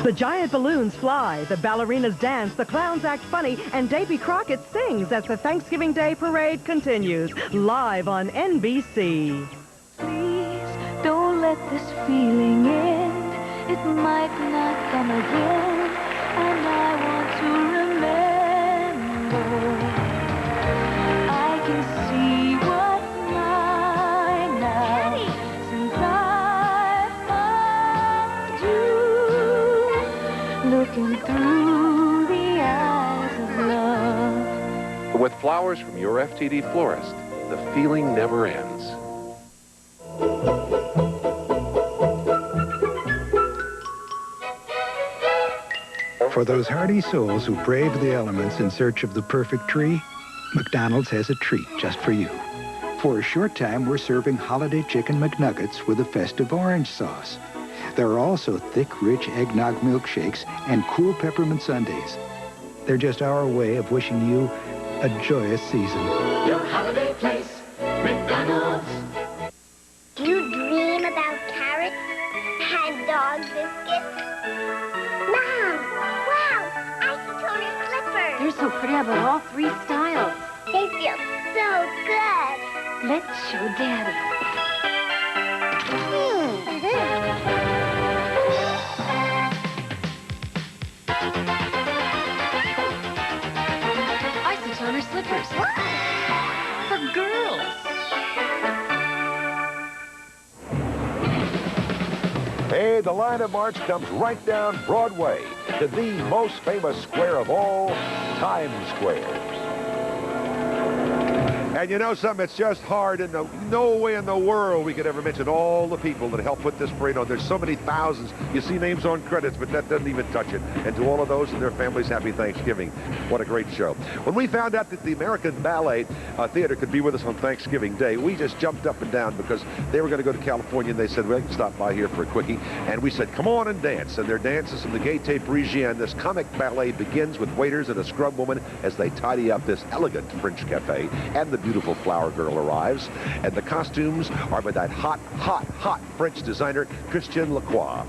The giant balloons fly, the ballerinas dance, the clowns act funny, and Davy Crockett sings as the Thanksgiving Day parade continues, live on NBC. Please don't let this feeling end. It might not come again, and I want to remember. I can see what's mine now, since I found you, looking through the eyes of love. With flowers from your FTD florist, the feeling never ends. For those hardy souls who brave the elements in search of the perfect tree, McDonald's has a treat just for you. For a short time, we're serving holiday chicken McNuggets with a festive orange sauce. There are also thick, rich eggnog milkshakes and cool peppermint sundaes. They're just our way of wishing you a joyous season. Your holiday place, McDonald's. Do you dream about carrots and dog biscuits? Mom, wow, icy toner slippers. They're so pretty. I bought all 3 styles. They feel so good. Let's show Daddy. Icy toner slippers. For girls. Hey, the line of march comes right down Broadway to the most famous square of all, Times Square. And you know something, it's just hard, and no way in the world we could ever mention all the people that helped put this parade on. There's so many thousands. You see names on credits, but that doesn't even touch it. And to all of those and their families, happy Thanksgiving. What a great show. When we found out that the American Ballet Theater could be with us on Thanksgiving Day, we just jumped up and down because they were going to go to California, and they said, well, we can stop by here for a quickie. And we said, come on and dance. And their dances from the Gaieté Parisienne. This comic ballet begins with waiters and a scrub woman as they tidy up this elegant French cafe, and the beautiful flower girl arrives, and the costumes are by that hot French designer Christian Lacroix.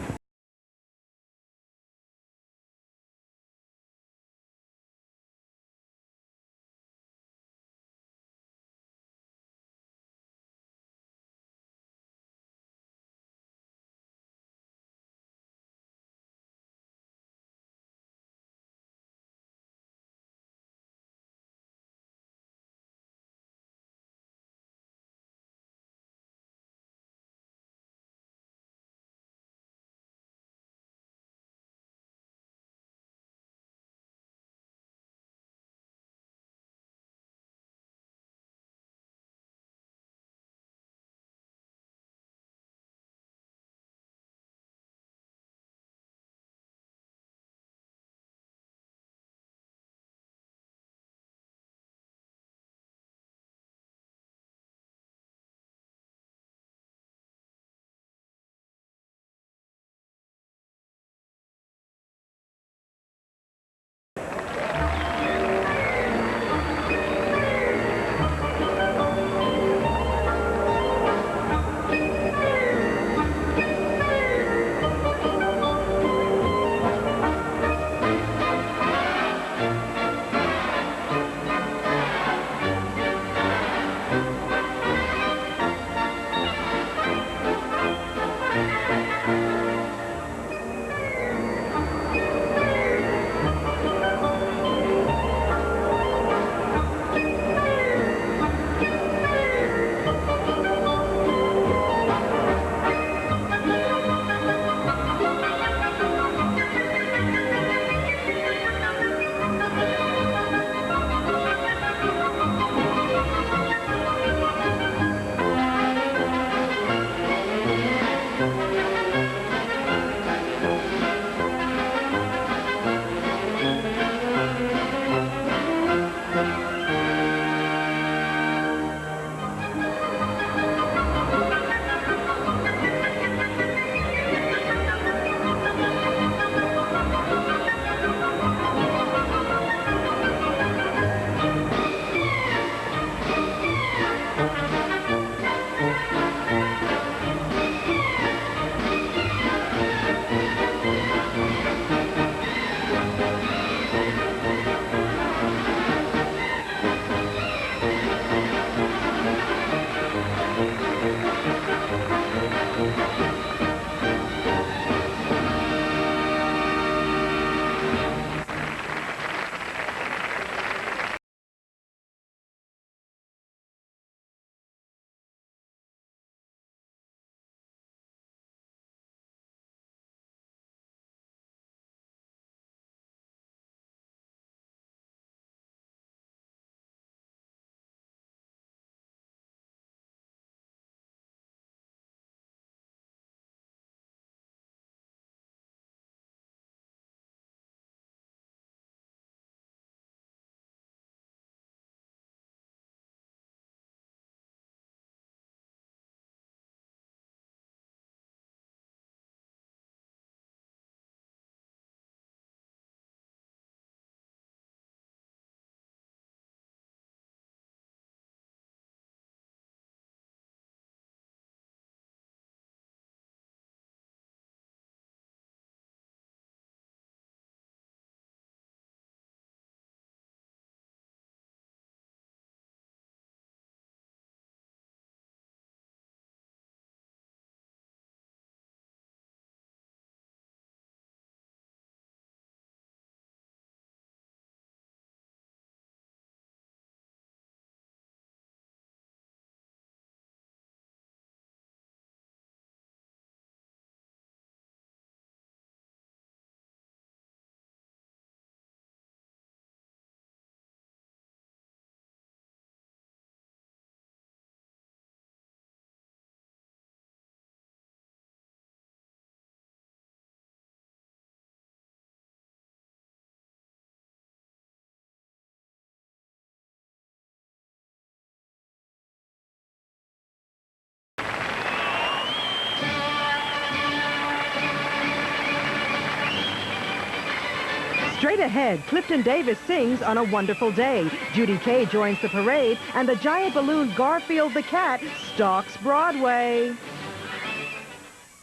Straight ahead, Clifton Davis sings On a Wonderful Day. Judy Kay joins the parade, and the giant balloon Garfield the Cat stalks Broadway.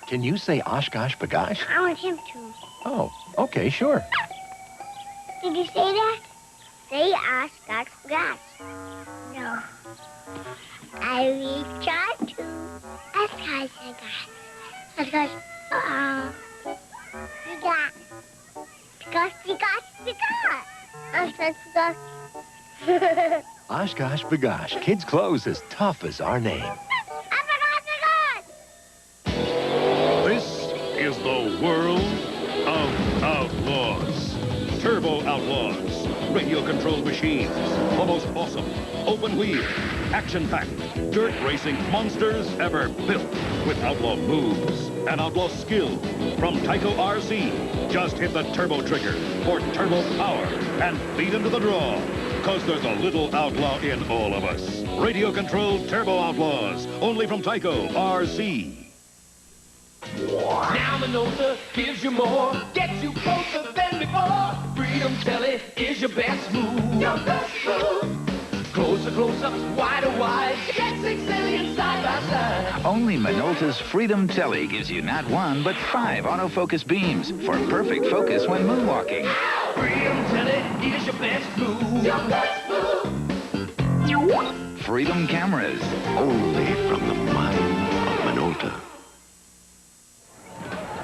Can you say Oshkosh Bagosh? I want him to. Oh, okay, sure. Did you say that? Say Oshkosh Bagosh. No. I will try to. Oshkosh Bagosh. Oshkosh, Bagosh. Bagosh. Oshkosh Bagosh. Kids' clothes as tough as our name. This is the world of outlaws. Turbo Outlaws. Radio-controlled machines. The most awesome, open-wheel, action-packed, dirt racing monsters ever built. With outlaw moves and outlaw skill. From Tyco RC, just hit the turbo trigger for turbo power and feed into the draw. Because there's a little outlaw in all of us. Radio-controlled Turbo Outlaws. Only from Tyco RC. Now Minolta gives you more, gets you closer than before. Freedom Telly is your best move. Your best move. Closer, close-ups, wider, wide. Get 6 million side by side. Only Minolta's Freedom Telly gives you not 1, but 5 autofocus beams for perfect focus when moonwalking. Freedom Telly is your best move. Your best move. Freedom cameras. Only from the mind of Minolta.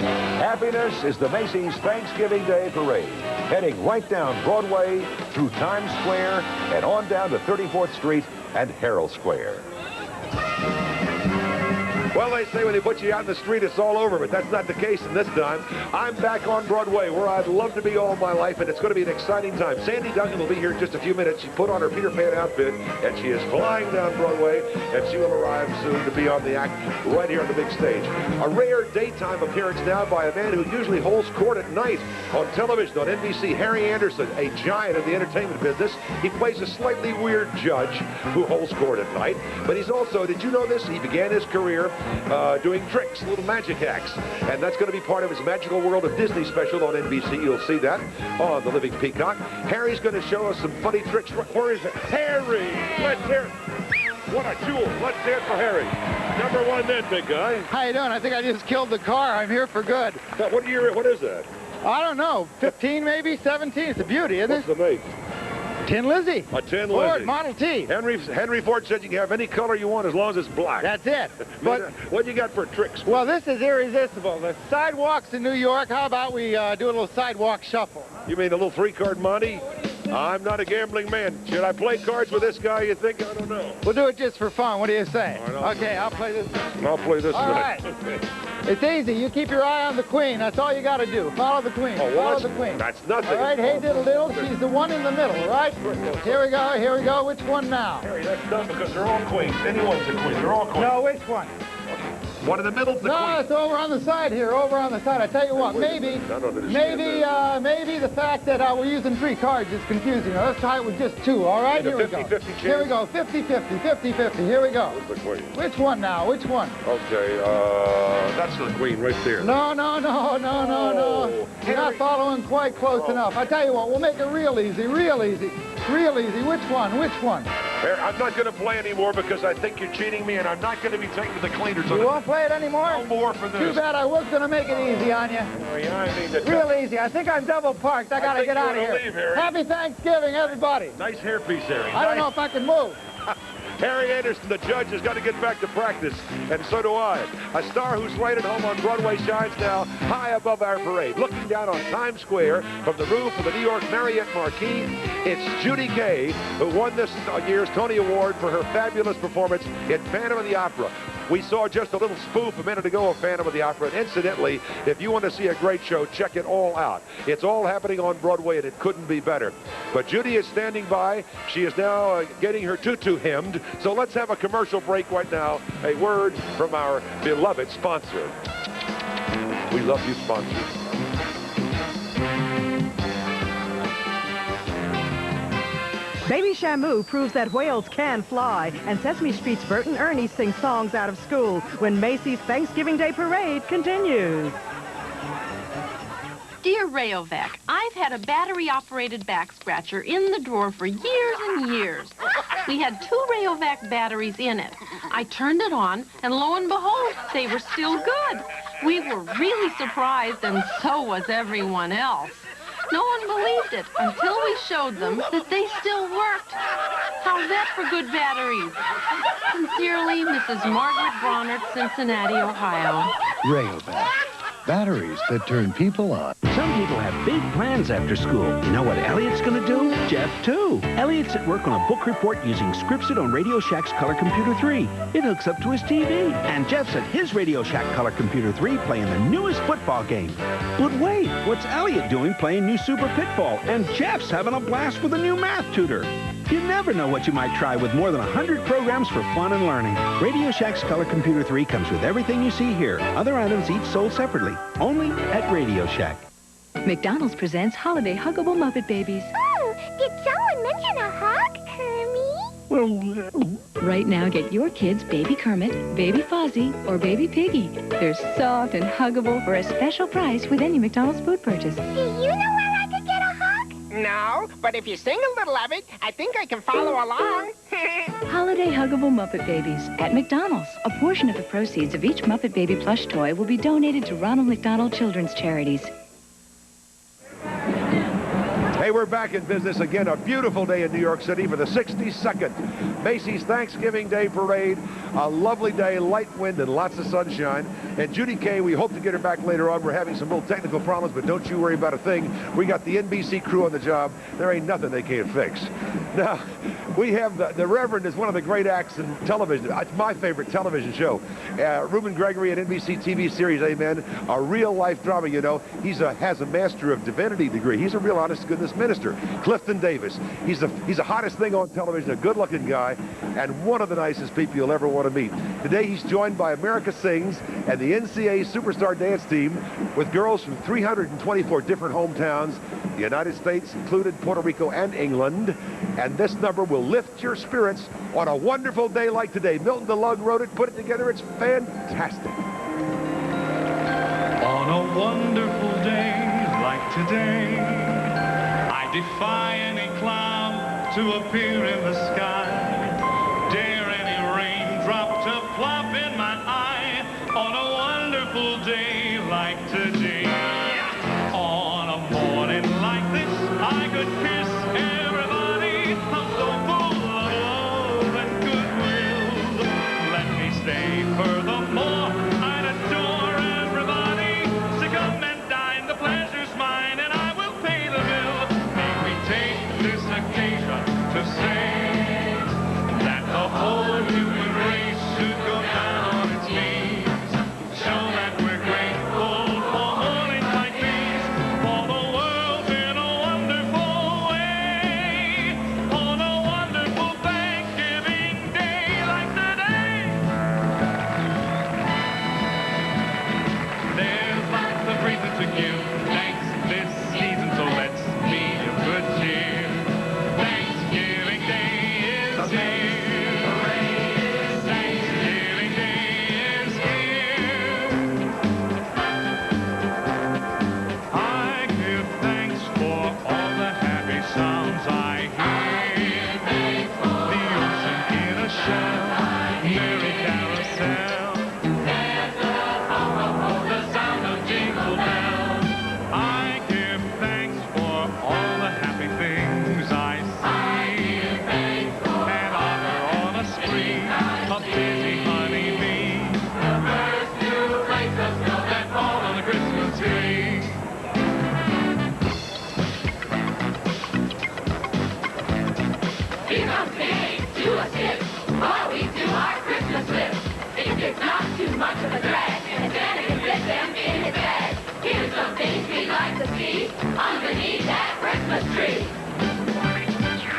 Happiness is the Macy's Thanksgiving Day Parade, heading right down Broadway, through Times Square, and on down to 34th Street and Herald Square. Well, they say when they put you out in the street, it's all over, but that's not the case in this time. I'm back on Broadway, where I'd love to be all my life, and it's going to be an exciting time. Sandy Duncan will be here in just a few minutes. She put on her Peter Pan outfit, and she is flying down Broadway, and she will arrive soon to be on the act right here on the big stage. A rare daytime appearance now by a man who usually holds court at night on television on NBC, Harry Anderson, a giant in the entertainment business. He plays a slightly weird judge who holds court at night, but he's also, did you know this? He began his career doing tricks, little magic hacks. And that's going to be part of his Magical World of Disney special on NBC. You'll see that on the Living Peacock. Harry's going to show us some funny tricks. Where is it? Harry! Let's hear it. What a jewel. Let's hear it for Harry. Number one then, big guy. How you doing? I think I just killed the car. I'm here for good. What is that? I don't know. 15 maybe? 17? It's a beauty, isn't it? What's the make? Tin Lizzie. A Tin Lizzie. Ford Model T. Henry Ford said you can have any color you want as long as it's black. That's it. But what you got for tricks? Well, this is irresistible. The sidewalks in New York, how about we do a little sidewalk shuffle? You mean a little 3-card Monty? I'm not a gambling man. Should I play cards with this guy, you think? I don't know. We'll do it just for fun. What do you say? Right, okay, I'll play this. I'll play this. All right. It's easy. You keep your eye on the queen. That's all you got to do. Follow the queen. Oh, Follow the queen. That's nothing. All right, hey diddle diddle. She's the one in the middle, all right? Here we go. Here we go. Which one now? Harry, that's dumb because they're all queens. Anyone's a queen. They're all queens. No, which one? One in the middle, the no, queen. It's over on the side here, over on the side. I tell you what, maybe the fact that we're using 3 cards is confusing. Now, let's try it with just 2, all right? Here we go. 50-50 chance? Here we go, 50-50, 50-50. Here we go. The queen. Which one now? Which one? Okay, that's the queen right there. No. You're not following quite close enough. I tell you what, we'll make it real easy, real easy. Real easy. Which one? Which one? I'm not going to play anymore because I think you're cheating me, and I'm not going to be taking the cleaners. You won't play it anymore? No more for this. Too bad. I was going to make it easy on you. Real easy. I think I'm double parked. I got to get out of here. Leave, Harry. Happy Thanksgiving, everybody. Nice hairpiece, Harry. I don't know if I can move. Harry Anderson, the judge, has got to get back to practice, and so do I. A star who's right at home on Broadway shines now high above our parade. Looking down on Times Square from the roof of the New York Marriott Marquis, it's Judy Kay, who won this year's Tony Award for her fabulous performance in Phantom of the Opera. We saw just a little spoof a minute ago of Phantom of the Opera, and incidentally, if you want to see a great show, check it all out. It's all happening on Broadway, and it couldn't be better. But Judy is standing by. She is now getting her tutu hemmed. So let's have a commercial break right now. A word from our beloved sponsor. We love you, sponsors. Baby Shamu proves that whales can fly, and Sesame Street's Bert and Ernie sing songs out of school when Macy's Thanksgiving Day Parade continues. Do Dear Rayovac, I've had a battery-operated back scratcher in the drawer for years and years. We had 2 Rayovac batteries in it. I turned it on, and lo and behold, they were still good. We were really surprised, and so was everyone else. No one believed it until we showed them that they still worked. How's that for good batteries? Sincerely, Mrs. Margaret Bronert, Cincinnati, Ohio. Rayovac. Batteries that turn people on. Some people have big plans after school. You know what Elliot's going to do? Jeff, too. Elliot's at work on a book report using Scripsit on Radio Shack's Color Computer 3. It hooks up to his TV. And Jeff's at his Radio Shack Color Computer 3 playing the newest football game. But wait, what's Elliot doing playing new Super Pitfall? And Jeff's having a blast with a new math tutor. You never know what you might try with more than 100 programs for fun and learning. Radio Shack's Color Computer 3 comes with everything you see here. Other items each sold separately. Only at Radio Shack. McDonald's presents Holiday Huggable Muppet Babies. Oh, did someone mention a hug, Kermit? Right now, get your kids Baby Kermit, Baby Fozzie, or Baby Piggy. They're soft and huggable for a special price with any McDonald's food purchase. Do you know where I could get a hug? No, but if you sing a little of it, I think I can follow along. Holiday Huggable Muppet Babies at McDonald's. A portion of the proceeds of each Muppet Baby plush toy will be donated to Ronald McDonald Children's Charities. Hey, we're back in business again. A beautiful day in New York City for the 62nd Macy's Thanksgiving Day Parade. A lovely day, light wind and lots of sunshine. And Judy Kay, we hope to get her back later on. We're having some little technical problems, but don't you worry about a thing. We got the NBC crew on the job. There ain't nothing they can't fix. Now, we have the Reverend is one of the great acts in television. It's my favorite television show. Reuben Gregory, an NBC TV series, amen. A real-life drama, you know. He has a Master of Divinity degree. He's a real honest-to-goodness minister. Clifton Davis. He's the hottest thing on television, a good-looking guy, and one of the nicest people you'll ever want to meet. Today, he's joined by America Sings and the NCAA Superstar Dance Team with girls from 324 different hometowns, the United States included, Puerto Rico, and England. And this number will lift your spirits on a wonderful day like today. Milton DeLugg wrote it, put it together. It's fantastic. On a wonderful day like today, I defy any cloud to appear in the sky. Dare any raindrop to plop in my eye. On a wonderful day like today. On a morning like this, I could kiss everybody. I'm so full of love and goodwill. Let me stay furthermore. I'd adore everybody to come and dine. The pleasure's mine and I will pay the bill. May we take this occasion to say that the whole human race should go down on its knees. Show that we're grateful for mornings like these, for the world in a wonderful way, on a wonderful Thanksgiving Day like today. There's lots of reason to give thanks this season, so let's be of good cheer. Thanksgiving Day is here. Thanksgiving Day is here. I give thanks for all the happy sounds I hear. The ocean in a shell, merry carousel. The sound of jingle bells. I give thanks for all the happy things I see. And honor on a spree, a busy honeybee. The first new flakes of snow that fall on the Christmas tree. Here comes the egg to a skip while we do our Christmas list. If it's not too much of a drag, and Santa can fit them in his bag. Here's some things we'd like to see underneath that Christmas tree.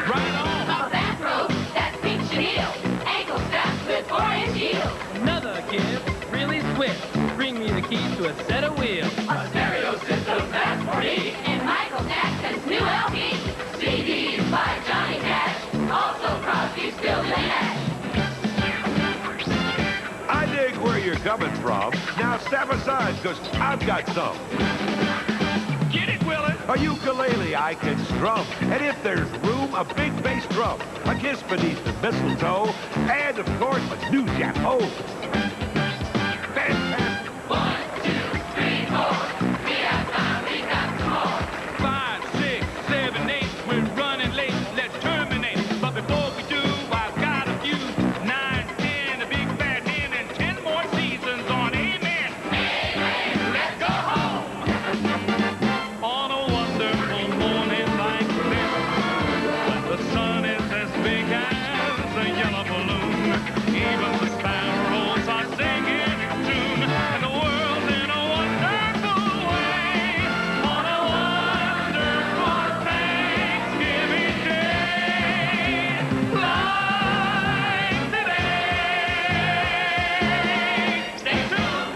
Right on. A bathrobe that's pink chenille, ankle straps with orange heels. Another gift, really swift. Bring me the keys to a set of wheels. A stereo system that's for me, and Michael Jackson's new LP. CDs by Johnny Cash, also Crosby, Stills, and Nash. I dig where you're coming from. Now step aside, because I've got some. Get willing? A ukulele I can strum. And if there's room, a big bass drum. A kiss beneath the mistletoe. And, of course, a new jap-o. Fantastic. 1, 2, 3, 4. We have time, we got some more. 5, 6, 7, 8. We're running late. Let's terminate. But before we do, I've got a few. 9, 10, a big fat hen, and 10 more seasons on Amen. Amen. Let's go home. On a wonderful morning like this, when the sun is as big as a yellow balloon, even the sparrows are singing in tune, and the world's in a wonderful way. On a wonderful Thanksgiving Day, like today. Stay tuned.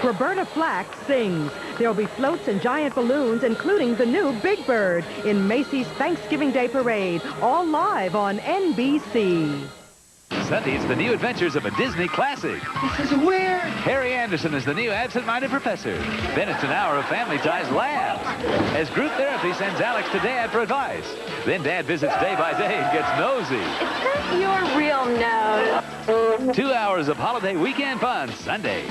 Roberta Flack sings. There'll be floats and giant balloons, including the new Big Bird in Macy's Thanksgiving Day Parade, all live on NBC. Sunday, it's the new adventures of a Disney classic. This is weird. Harry Anderson is the new absent-minded professor. Then it's an hour of Family Ties laughs. As group therapy sends Alex to Dad for advice. Then Dad visits day by day and gets nosy. Is that your real nose? 2 hours of holiday weekend fun Sunday.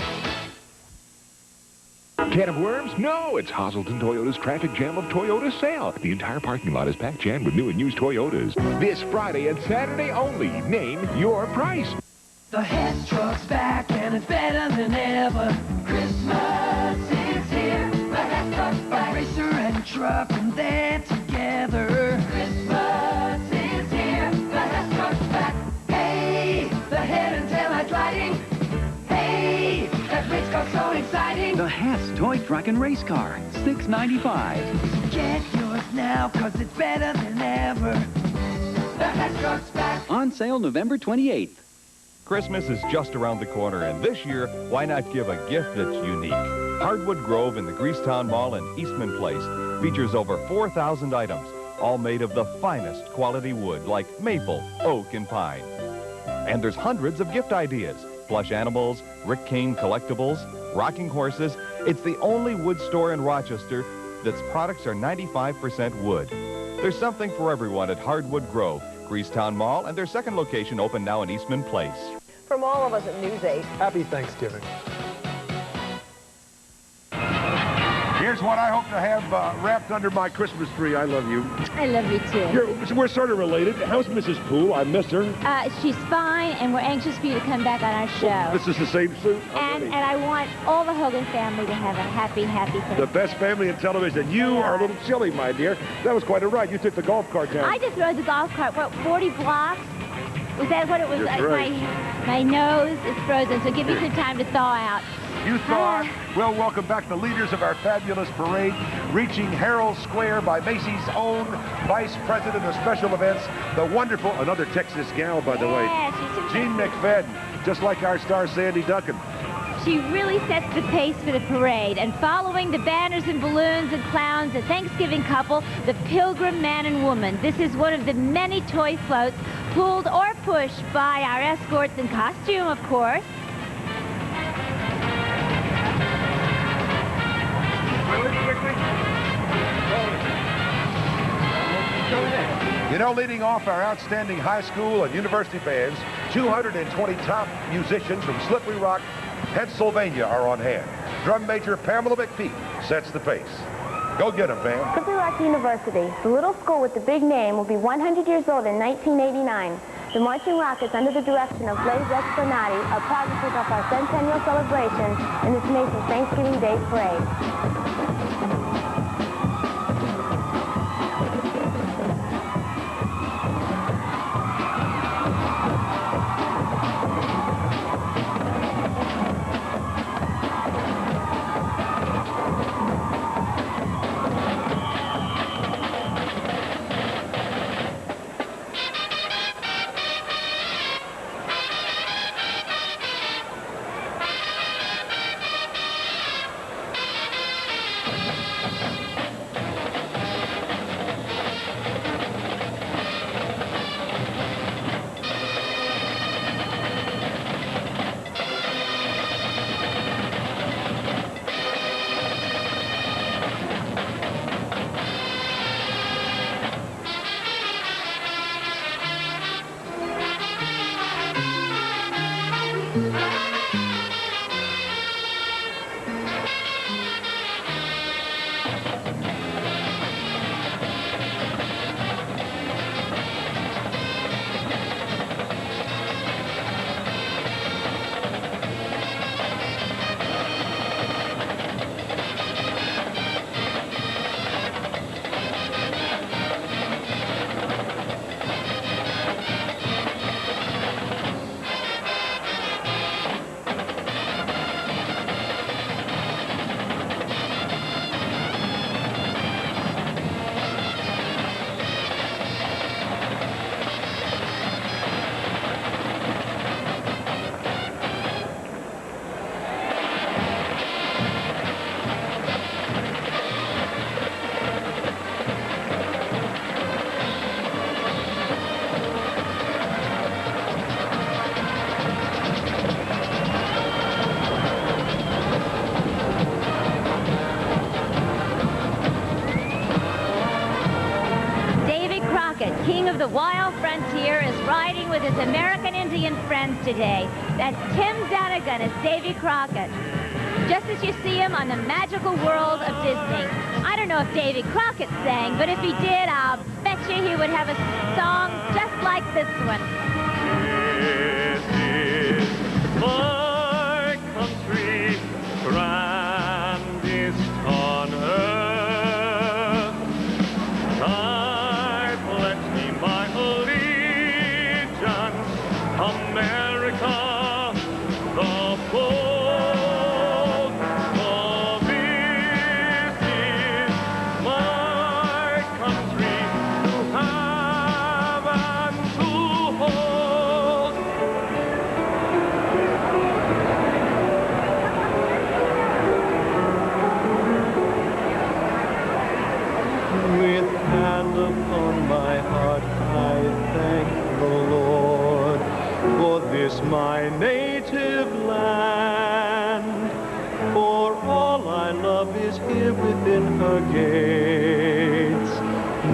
Can of worms? No, it's Hazelton Toyota's traffic jam of Toyota sale. The entire parking lot is packed jammed with new and used Toyotas. This Friday and Saturday only. Name your price. The Hess truck's back and it's better than ever. Christmas is here. The Hess truck's back. A racer and truck and they're together. Christmas is here. The Hess truck's back. Hey, the head and tail lights lighting. Hey, that race car's so exciting. The Hess Toy Truck and Race Car, $6.95. Get yours now, cause it's better than ever. The Hess truck's back. On sale November 28th. Christmas is just around the corner, and this year, why not give a gift that's unique? Hardwood Grove in the Greasetown Mall in Eastman Place features over 4,000 items, all made of the finest quality wood like maple, oak, and pine. And there's hundreds of gift ideas. Plush animals, Rick Kane collectibles, rocking horses. It's the only wood store in Rochester that's products are 95% wood. There's something for everyone at Hardwood Grove, Greasetown Mall, and their second location open now in Eastman Place. From all of us at News 8, Happy Thanksgiving. Here's what I hope to have wrapped under my Christmas tree. I love you. I love you too. We're sort of related. How's Mrs. Poole? I miss her. She's fine, and we're anxious for you to come back on our show. This is the same suit. And I want all the Hogan family to have a happy Thanksgiving. The best family in television. You are a little chilly, my dear. That was quite a ride. You took the golf cart down. I just rode the golf cart, what, 40 blocks? Was that what it was? That's right. My nose is frozen, so give me some time to thaw out. You thought, well, welcome back the leaders of our fabulous parade, reaching Herald Square by Macy's own Vice President of Special Events, the wonderful, another Texas gal, by the way, Jean McFadden, just like our star Sandy Duncan. She really sets the pace for the parade, and following the banners and balloons and clowns, the Thanksgiving couple, the Pilgrim Man and Woman. This is one of the many toy floats pulled or pushed by our escorts in costume, of course. You know, leading off our outstanding high school and university bands, 220 top musicians from Slippery Rock, Pennsylvania are on hand. Drum major Pamela McPeak sets the pace. Go get them, Pam. Slippery Rock University, the little school with the big name, will be 100 years old in 1989. The Marching Rockets, under the direction of Blaze Esplanade, are proud to kick off our centennial celebration in this Macy's Thanksgiving Day Parade. his American Indian friends today. That's Tim Dunnigan as Davy Crockett. Just as you see him on the magical world of Disney. I don't know if Davy Crockett sang, but if he did, I'll bet you he would have a song just like this one. This is my country, grandest on earth. I pledge thee my allegiance, America, the bold. For this is my country to have and to hold. With hand upon my heart, I thank the Lord for this my native land. For all I love is here within her gates.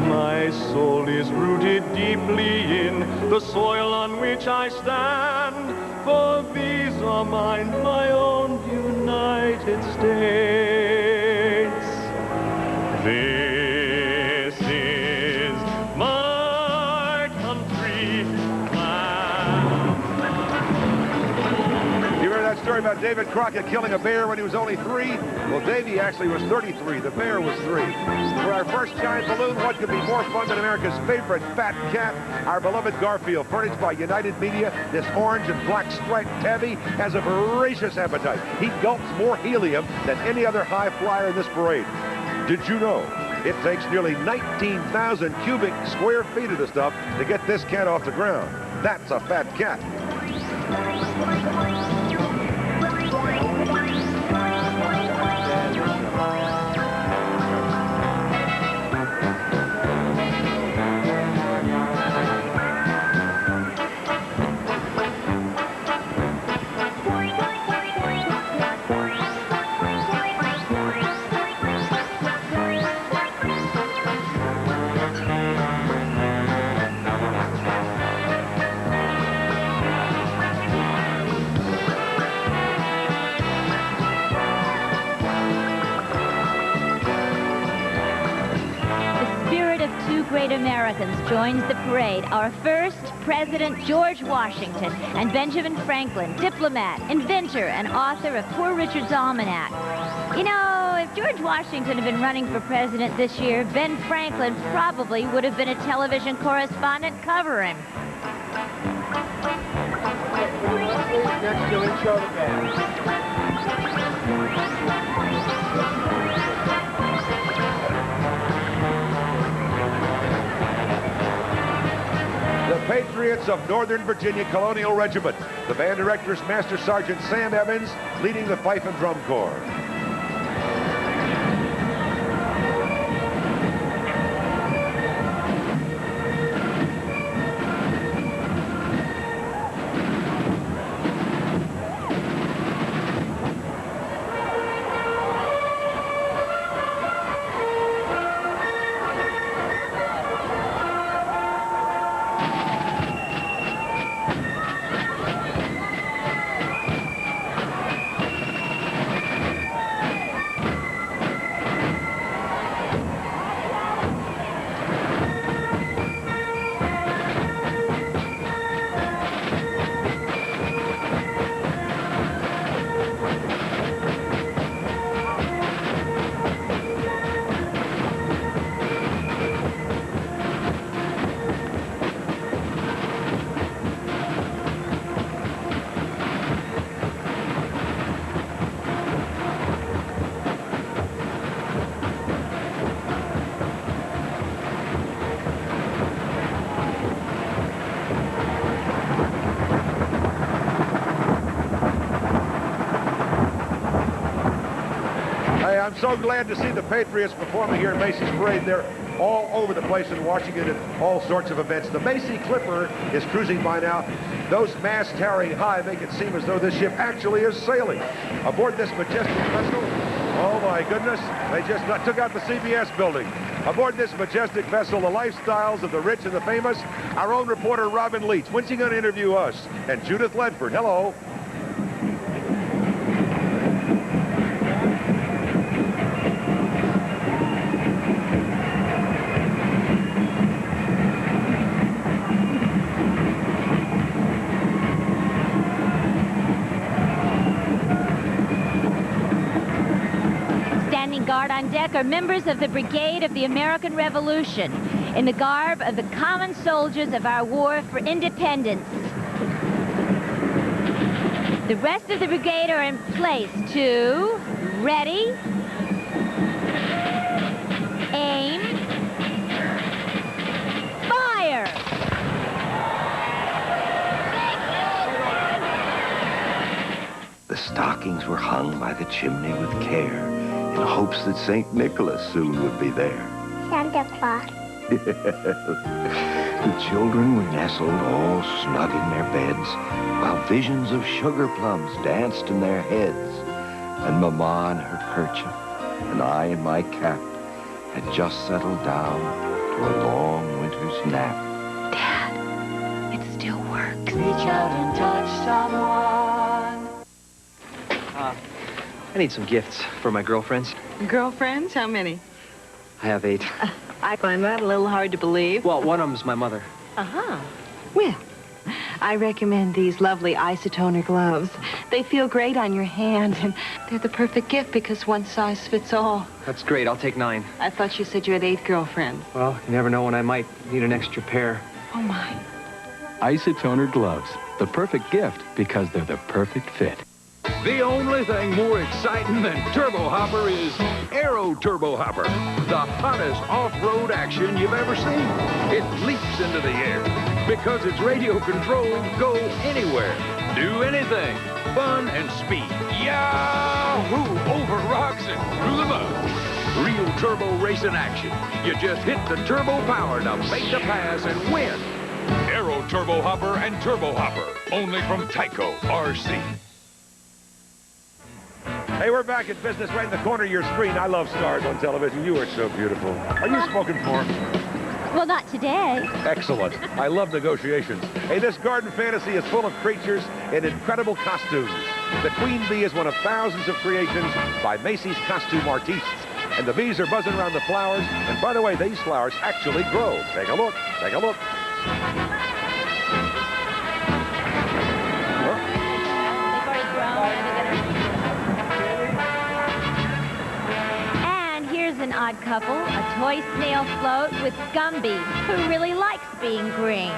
My soul is rooted deeply in the soil on which I stand. For these are mine, my own United States. This is my country. You remember that story about David Crockett killing a bear when he was only 3? Well, Davy actually was 33. The bear was 3. For our first giant balloon, what could be more fun than America's favorite fat cat? Our beloved Garfield, furnished by United Media. This orange and black striped tabby has a voracious appetite. He gulps more helium than any other high flyer in this parade. Did you know it takes nearly 19,000 cubic square feet of the stuff to get this cat off the ground? That's a fat cat. Great Americans joins the parade. Our first, President George Washington, and Benjamin Franklin, diplomat, inventor, and author of Poor Richard's Almanac. You know, if George Washington had been running for president this year, Ben Franklin probably would have been a television correspondent covering him. Next, you'll intro the band. The Patriots of Northern Virginia Colonial Regiment. The band director is Master Sergeant Sam Evans, leading the fife and drum corps. I'm so glad to see the Patriots performing here at Macy's Parade. They're all over the place in Washington at all sorts of events. The Macy Clipper is cruising by now. Those masts towering high make it seem as though this ship actually is sailing. Aboard this majestic vessel, Oh, my goodness. They just took out the CBS building. Aboard this majestic vessel, the lifestyles of the rich and the famous, our own reporter, Robin Leach. When's he going to interview us? And Judith Ledford. Hello. Guard on deck are members of the Brigade of the American Revolution in the garb of the common soldiers of our war for independence. The rest of the brigade are in place to ready, aim, fire! The stockings were hung by the chimney with care, in hopes that St. Nicholas soon would be there. Santa Claus. The children were nestled all snug in their beds, while visions of sugar plums danced in their heads. And Mama in her kerchief, and I in my cap, had just settled down to a long winter's nap. Dad, it still works. Reach out and touch someone. I need some gifts for my girlfriends. Girlfriends? How many? I have 8. I find that a little hard to believe. Well, one of them's my mother. Uh-huh. Well, I recommend these lovely isotoner gloves. They feel great on your hand, and they're the perfect gift because one size fits all. That's great. I'll take 9. I thought you said you had 8 girlfriends. Well, you never know when I might need an extra pair. Oh, my. Isotoner gloves. The perfect gift because they're the perfect fit. The only thing more exciting than Turbo Hopper is Aero Turbo Hopper, the hottest off-road action you've ever seen. It leaps into the air because it's radio-controlled, go anywhere, do anything, fun and speed. Yahoo! Over rocks and through the mud. Real turbo racing action. You just hit the turbo power to make the pass and win. Aero Turbo Hopper and Turbo Hopper, only from Tyco RC. Hey, we're back in business right in the corner of your screen. I love stars on television. You are so beautiful. Are you smoking for? Well, not today. Excellent. I love negotiations. Hey, this garden fantasy is full of creatures in incredible costumes. The queen bee is one of thousands of creations by Macy's costume artistes. And the bees are buzzing around the flowers. And by the way, these flowers actually grow. Take a look. Take a look. Here's an odd couple, a toy snail float with Gumby, who really likes being green.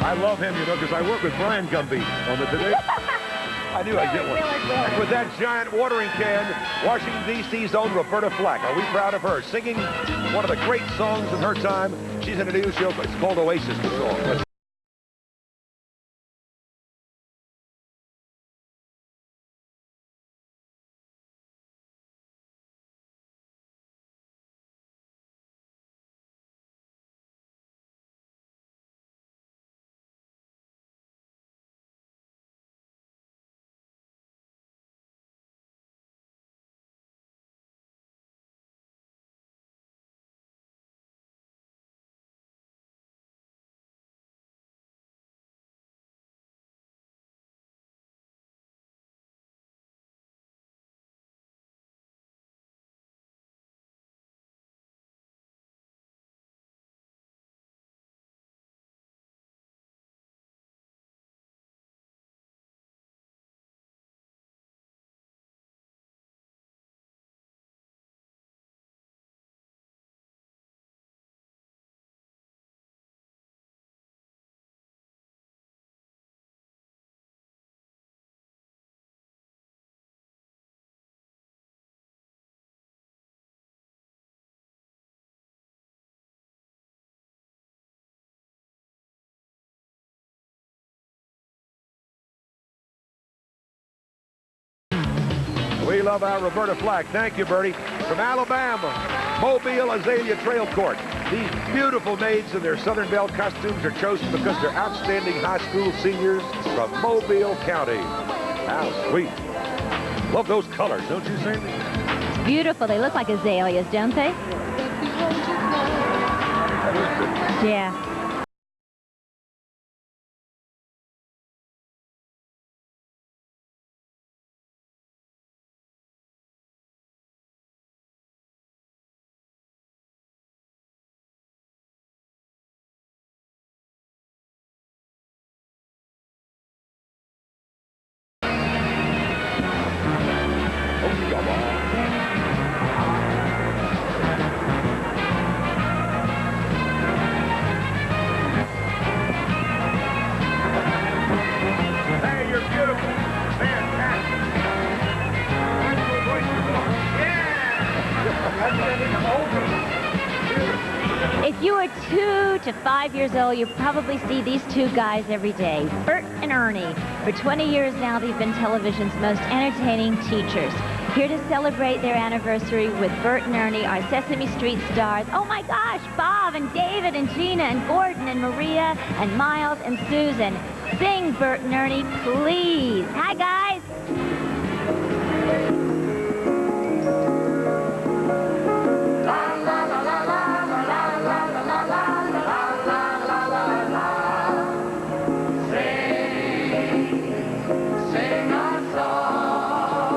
I love him, you know, because I work with Brian Gumby on the Today. I knew I'd get one. And with that giant watering can, Washington, D.C.'s own Roberta Flack. Are we proud of her? Singing one of the great songs of her time. She's in a new show. It's called Oasis, the song. We love our Roberta Flack. Thank you, Bertie. From Alabama. Mobile Azalea Trail Court. These beautiful maids in their Southern Belle costumes are chosen because they're outstanding high school seniors from Mobile County. How sweet. Love those colors, don't you, Sandy? Beautiful. They look like azaleas, don't they? Yeah. Hey, you're beautiful. Fantastic. If you are 2 to 5 years old, you probably see these two guys every day, Bert and Ernie. For 20 years now, they've been television's most entertaining teachers. Here to celebrate their anniversary with Bert and Ernie are Sesame Street stars. Oh my gosh, Bob and David and Gina and Gordon and Maria and Miles and Susan. Sing, Bert and Ernie, please. Hi, guys. Sing a song,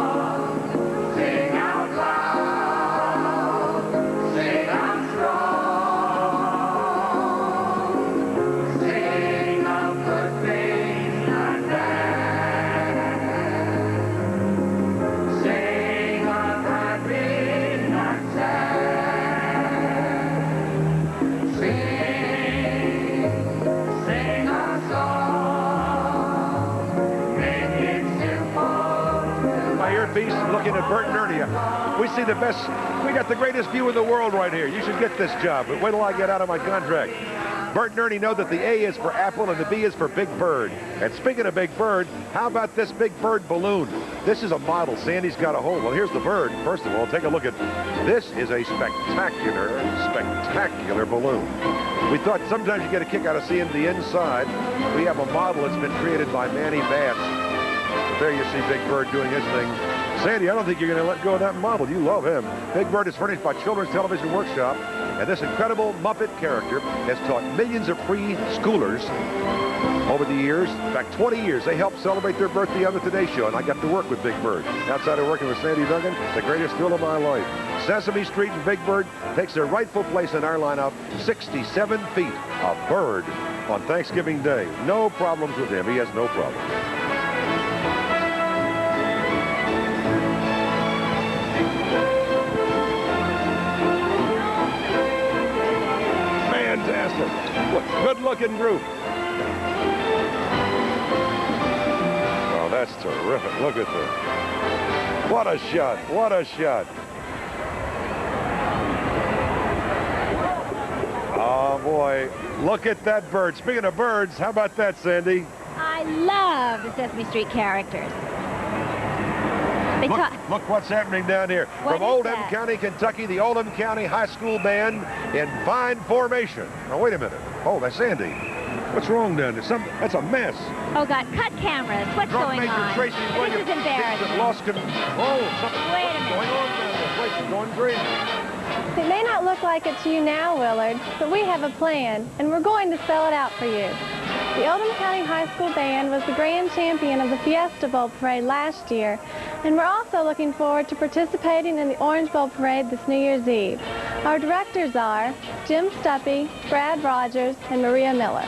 sing out loud, sing out strong, sing of good things not bad, sing of happy, not sad, sing a song, make it simple. My earpiece looking at Bert and Ernie. We see the best, we got the greatest view in the world right here. You should get this job, but wait till I get out of my contract. Bert and Ernie know that the A is for apple and the B is for Big Bird. And speaking of Big Bird, how about this Big Bird balloon? This is a model Sandy's got a hold. Well, here's the bird. First of all, take a look at, this is a spectacular balloon. We thought sometimes you get a kick out of seeing the inside. We have a model that's been created by Manny Vance. There you see Big Bird doing his thing. Sandy, I don't think you're going to let go of that model. You love him. Big Bird is furnished by Children's Television Workshop, and this incredible Muppet character has taught millions of preschoolers over the years. In fact, 20 years. They helped celebrate their birthday on the Today Show, and I got to work with Big Bird. Outside of working with Sandy Duggan, the greatest thrill of my life. Sesame Street and Big Bird takes their rightful place in our lineup, 67 feet, a bird on Thanksgiving Day. No problems with him. He has no problem. Fantastic. What good-looking group. Oh, that's terrific. Look at this. What a shot. What a shot. Oh, boy. Look at that bird. Speaking of birds, how about that, Sandy? I love the Sesame Street characters. Look what's happening down here. What From is Oldham that? County, Kentucky, the Oldham County High School Band in fine formation. Now, wait a minute. Oh, that's Sandy. What's wrong down there? That's a mess. Oh, God, cut cameras. What's Drum going Major on? Tracy This Williams is embarrassing. thinks that lost control. Something's Wait a minute. going on down there. The place is going crazy. It may not look like it to you now, Willard, but we have a plan, and we're going to spell it out for you. The Oldham County High School Band was the grand champion of the Fiesta Bowl Parade last year, and we're also looking forward to participating in the Orange Bowl Parade this New Year's Eve. Our directors are Jim Stuppy, Brad Rogers, and Maria Miller.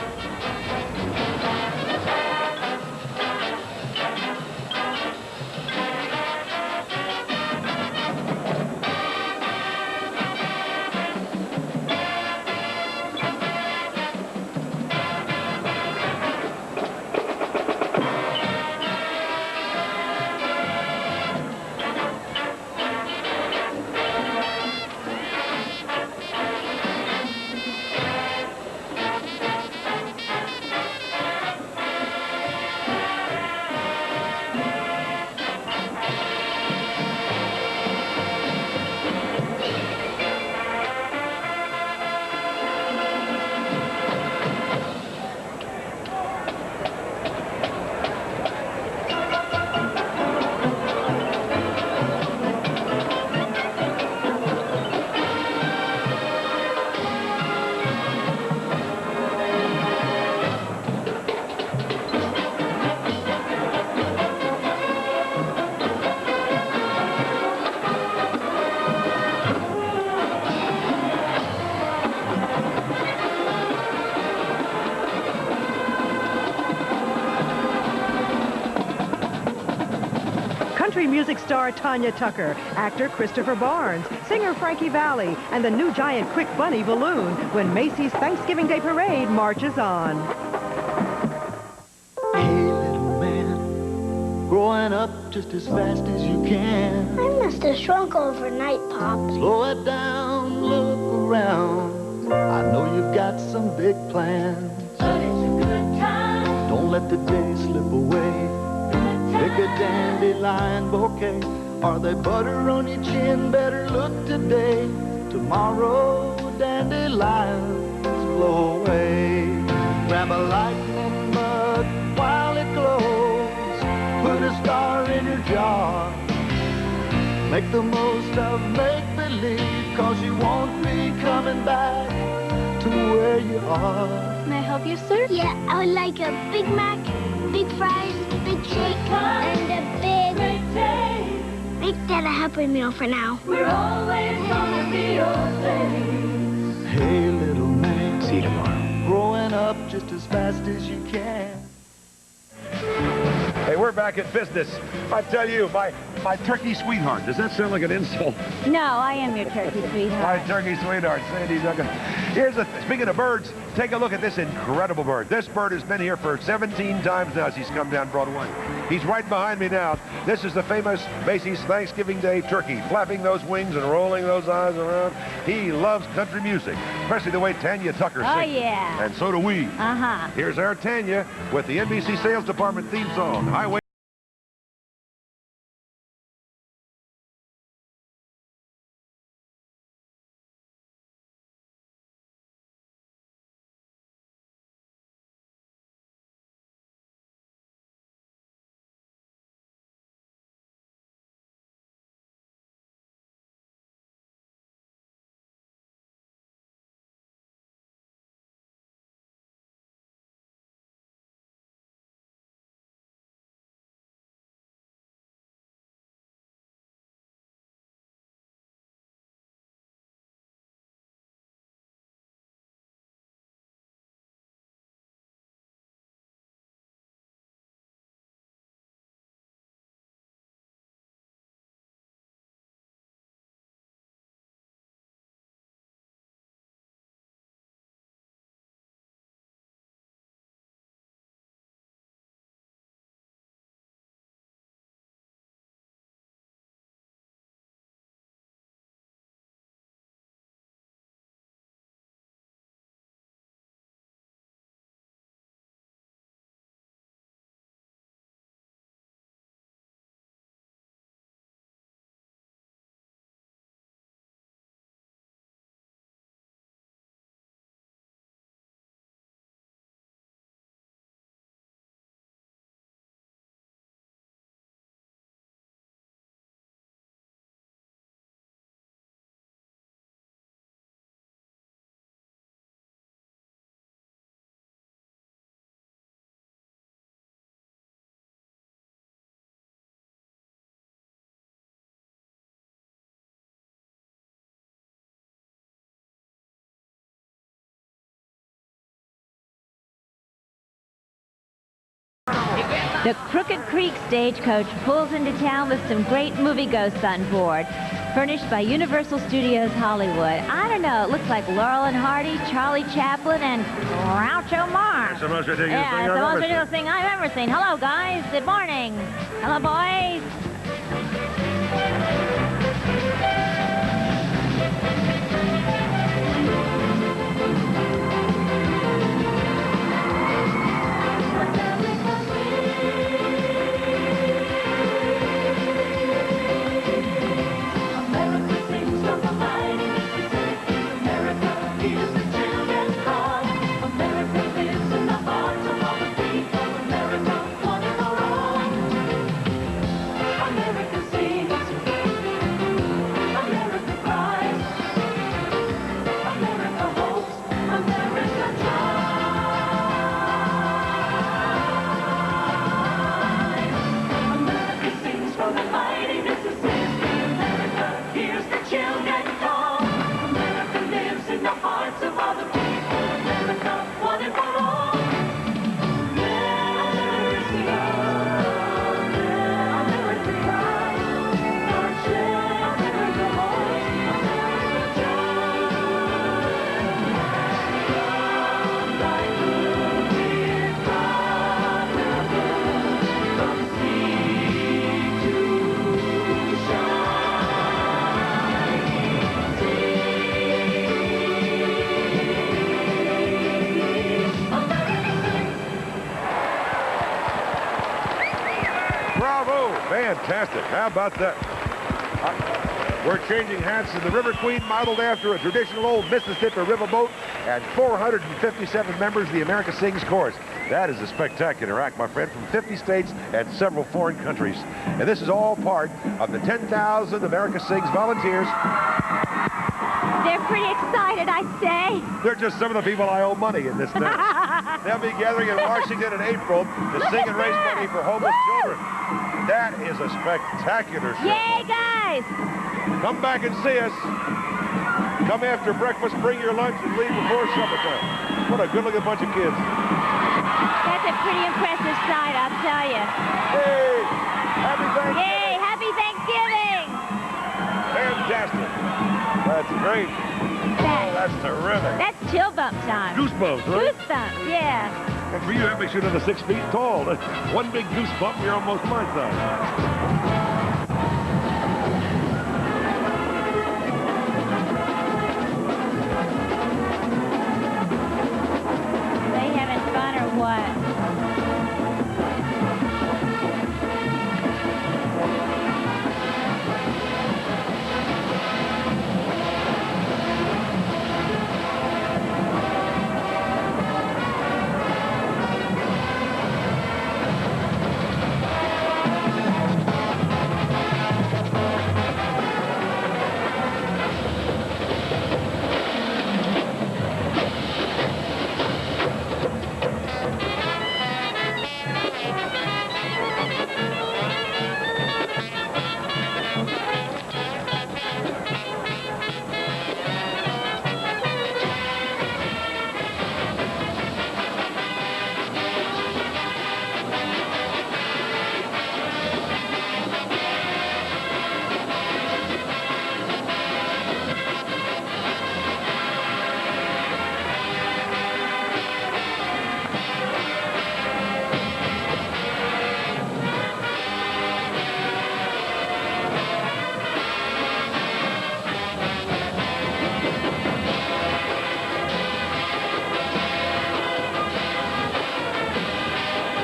country music star Tanya Tucker, actor Christopher Barnes, singer Frankie Valli, and the new giant Quick Bunny balloon when Macy's Thanksgiving Day Parade marches on. Hey, little man, growing up just as fast as you can. I must have shrunk overnight, Pop. Slow it down, look around. I know you've got some big plans. But it's a good time. Don't let the day slip away. Pick a dandelion bouquet. Are they butter on your chin? Better look today. Tomorrow, dandelions blow away. Grab a lightning bug while it glows. Put a star in your jar. Make the most of make-believe, 'cause you won't be coming back to where you are. May I help you, sir? Yeah, I would like a Big Mac, big fries, big shake, and a big... Make that a Happy Meal for now. We're always gonna be your things. Hey, little man. See you tomorrow. Growing up just as fast as you can. Hey, we're back in business. I tell you, my turkey sweetheart. Does that sound like an insult? No, I am your turkey sweetheart. My turkey sweetheart, Sandy Duncan. Speaking of birds, take a look at this incredible bird. This bird has been here for 17 times now as he's come down Broadway. He's right behind me now. This is the famous Macy's Thanksgiving Day turkey, flapping those wings and rolling those eyes around. He loves country music, especially the way Tanya Tucker sings. Oh, yeah. And so do we. Uh-huh. Here's our Tanya with the NBC Sales Department theme song, Highway. The Crooked Creek Stagecoach pulls into town with some great movie ghosts on board. Furnished by Universal Studios Hollywood. I don't know, it looks like Laurel and Hardy, Charlie Chaplin, and Groucho Marx. That's the most ridiculous Yeah, thing it's the I've most ever ridiculous seen. thing I've ever seen. Hello, guys. Good morning. Hello, boys. Fantastic. How about that? We're changing hats in the River Queen, modeled after a traditional old Mississippi riverboat, and 457 members of the America Sings Chorus. That is a spectacular act, my friend, from 50 states and several foreign countries. And this is all part of the 10,000 America Sings volunteers. They're pretty excited, I'd say. They're just some of the people I owe money in this dance. They'll be gathering in Washington in April to sing and raise money for homeless children. That is a spectacular show. Yay, guys! Come back and see us. Come after breakfast, bring your lunch, and leave before supper time. What a good-looking bunch of kids. That's a pretty impressive sight, I'll tell you. Hey! Happy Thanksgiving! Yay! Happy Thanksgiving! Fantastic. That's great. That's terrific. That's chill bump time. Goosebumps, right? Goosebumps, yeah. And for you, that makes you another 6 feet tall. That's one big goosebump, you're almost my size. They having fun or what?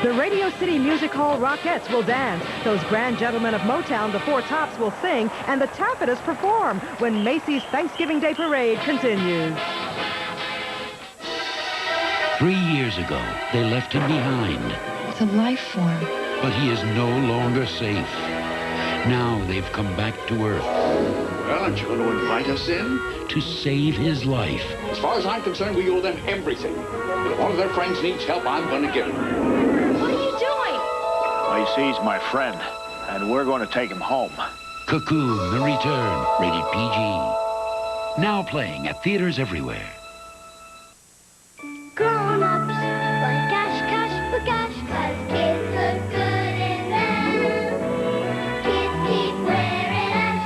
The Radio City Music Hall Rockettes will dance. Those grand gentlemen of Motown, the Four Tops, will sing, and the Taffetas perform when Macy's Thanksgiving Day Parade continues. 3 years ago, they left him behind. It's a life form. But he is no longer safe. Now they've come back to Earth. Well, aren't you going to invite us in? To save his life. As far as I'm concerned, we owe them everything. But if one of their friends needs help, I'm going to give it. What are you doing? Macy's my friend, and we're going to take him home. Cocoon, The Return, rated PG. Now playing at theaters everywhere. Grown-ups, gosh, gosh, gosh, 'cause kids look good in them. Kids keep wearing gosh,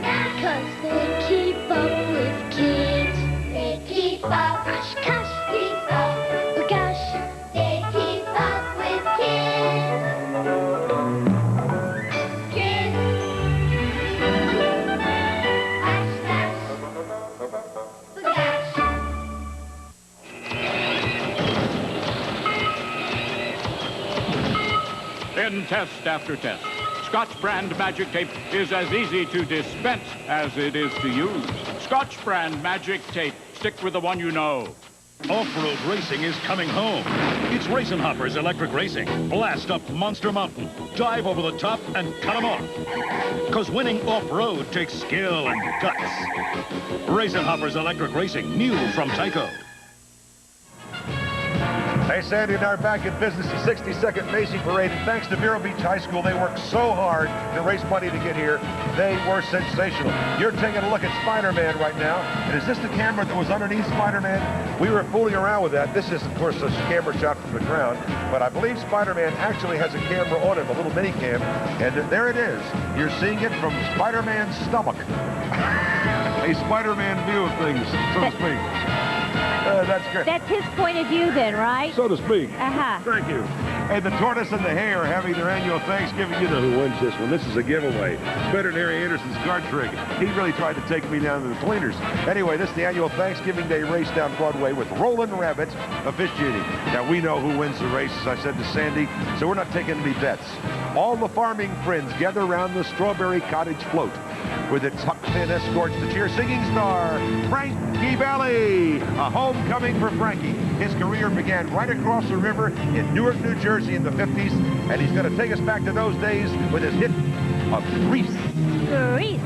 gosh, 'cause they keep up with kids. They keep up, gosh, gosh, keep up, gosh, they keep up with kids. Kids, gosh, gosh, gosh. In test after test, Scotch brand magic tape is as easy to dispense as it is to use. Scotch brand magic tape. Stick with the one you know. Off-road racing is coming home. It's Racing Hopper's Electric Racing. Blast up Monster Mountain, dive over the top, and cut them off. Because winning off-road takes skill and guts. Racing Hopper's Electric Racing, new from Tyco. Hey, Sandy and I are back in business, the 62nd Macy Parade, and thanks to Vero Beach High School, they worked so hard to raise money to get here. They were sensational. You're taking a look at Spider-Man right now, and is this the camera that was underneath Spider-Man? We were fooling around with that. This is, of course, a camera shot from the ground, but I believe Spider-Man actually has a camera on him, a little mini cam, and there it is. You're seeing it from Spider-Man's stomach. A Spider-Man view of things, so to speak. That's great. That's his point of view then, right? So to speak. Uh-huh. Thank you. Hey, the tortoise and the hare are having their annual Thanksgiving. You know who wins this one. This is a giveaway. Veterinary Anderson's card trick. He really tried to take me down to the cleaners. Anyway, this is the annual Thanksgiving Day race down Broadway with Roland Rabbit officiating. Now, we know who wins the race, as I said to Sandy, so we're not taking any bets. All the farming friends gather around the Strawberry Cottage float with its Huck Finn escorts the cheer singing star, Frankie Valli. A homecoming for Frankie. His career began right across the river in Newark, New Jersey in the 50s, and he's going to take us back to those days with his hit of Grease. Grease.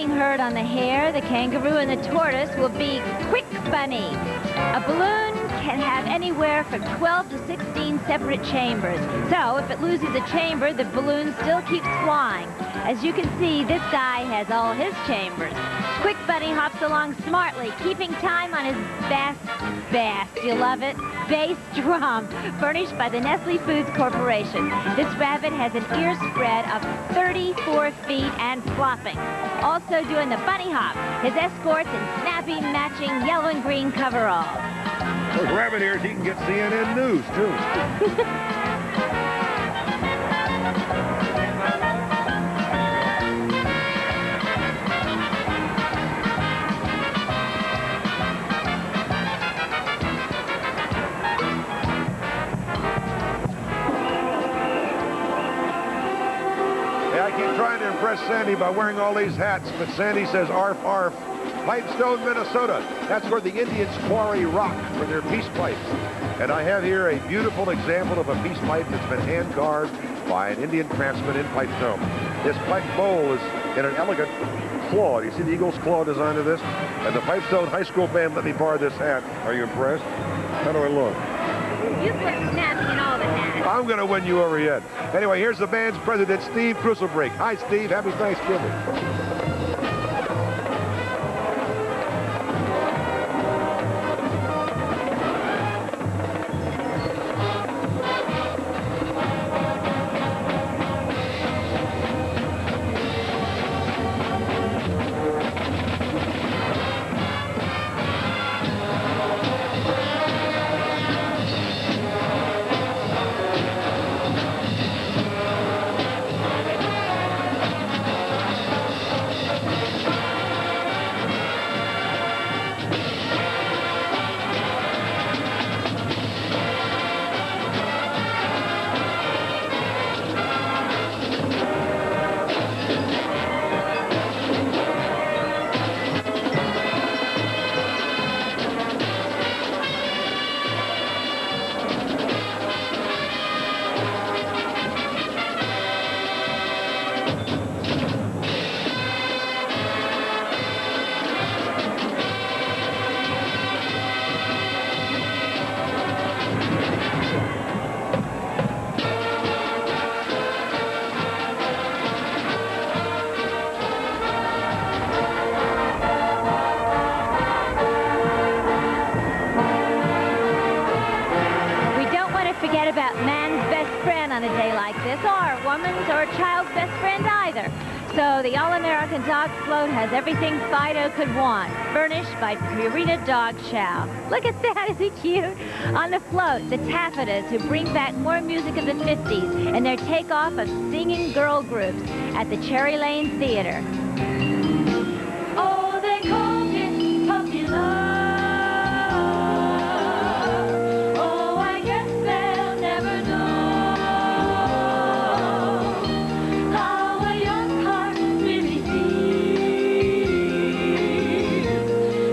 Herd on the hare, the kangaroo, and the tortoise will be Quick Bunny. A balloon can have anywhere from 12 to 16 separate chambers. So if it loses a chamber, the balloon still keeps flying. As you can see, this guy has all his chambers. Quick Bunny hops along smartly, keeping time on his bass, you love it, bass drum, furnished by the Nestle Foods Corporation. This rabbit has an ear spread of 34 feet and flopping. Also doing the bunny hop, his escorts in snappy matching yellow and green coveralls. Those rabbit ears, he can get CNN News, too. I keep trying to impress Sandy by wearing all these hats, but Sandy says arf, arf. Pipestone, Minnesota. That's where the Indians quarry rock for their peace pipes. And I have here a beautiful example of a peace pipe that's been hand-carved by an Indian craftsman in Pipestone. This pipe bowl is in an elegant claw. Do you see the eagle's claw design of this? And the Pipestone High School band let me borrow this hat. Are you impressed? How do I look? You put snappy in all the hats. I'm going to win you over yet. Anyway, here's the band's president, Steve Cruselbrake. Hi, Steve. Happy Thanksgiving. About man's best friend on a day like this, or a woman's or a child's best friend either. So the All-American Dog Float has everything Fido could want, furnished by Purina Dog Chow. Look at that, is he cute? On the float, the Taffetas, who bring back more music of the 50s and their takeoff of singing girl groups at the Cherry Lane Theater. Oh, they call it puppy love. Oh, I guess they'll never know how a young heart really feels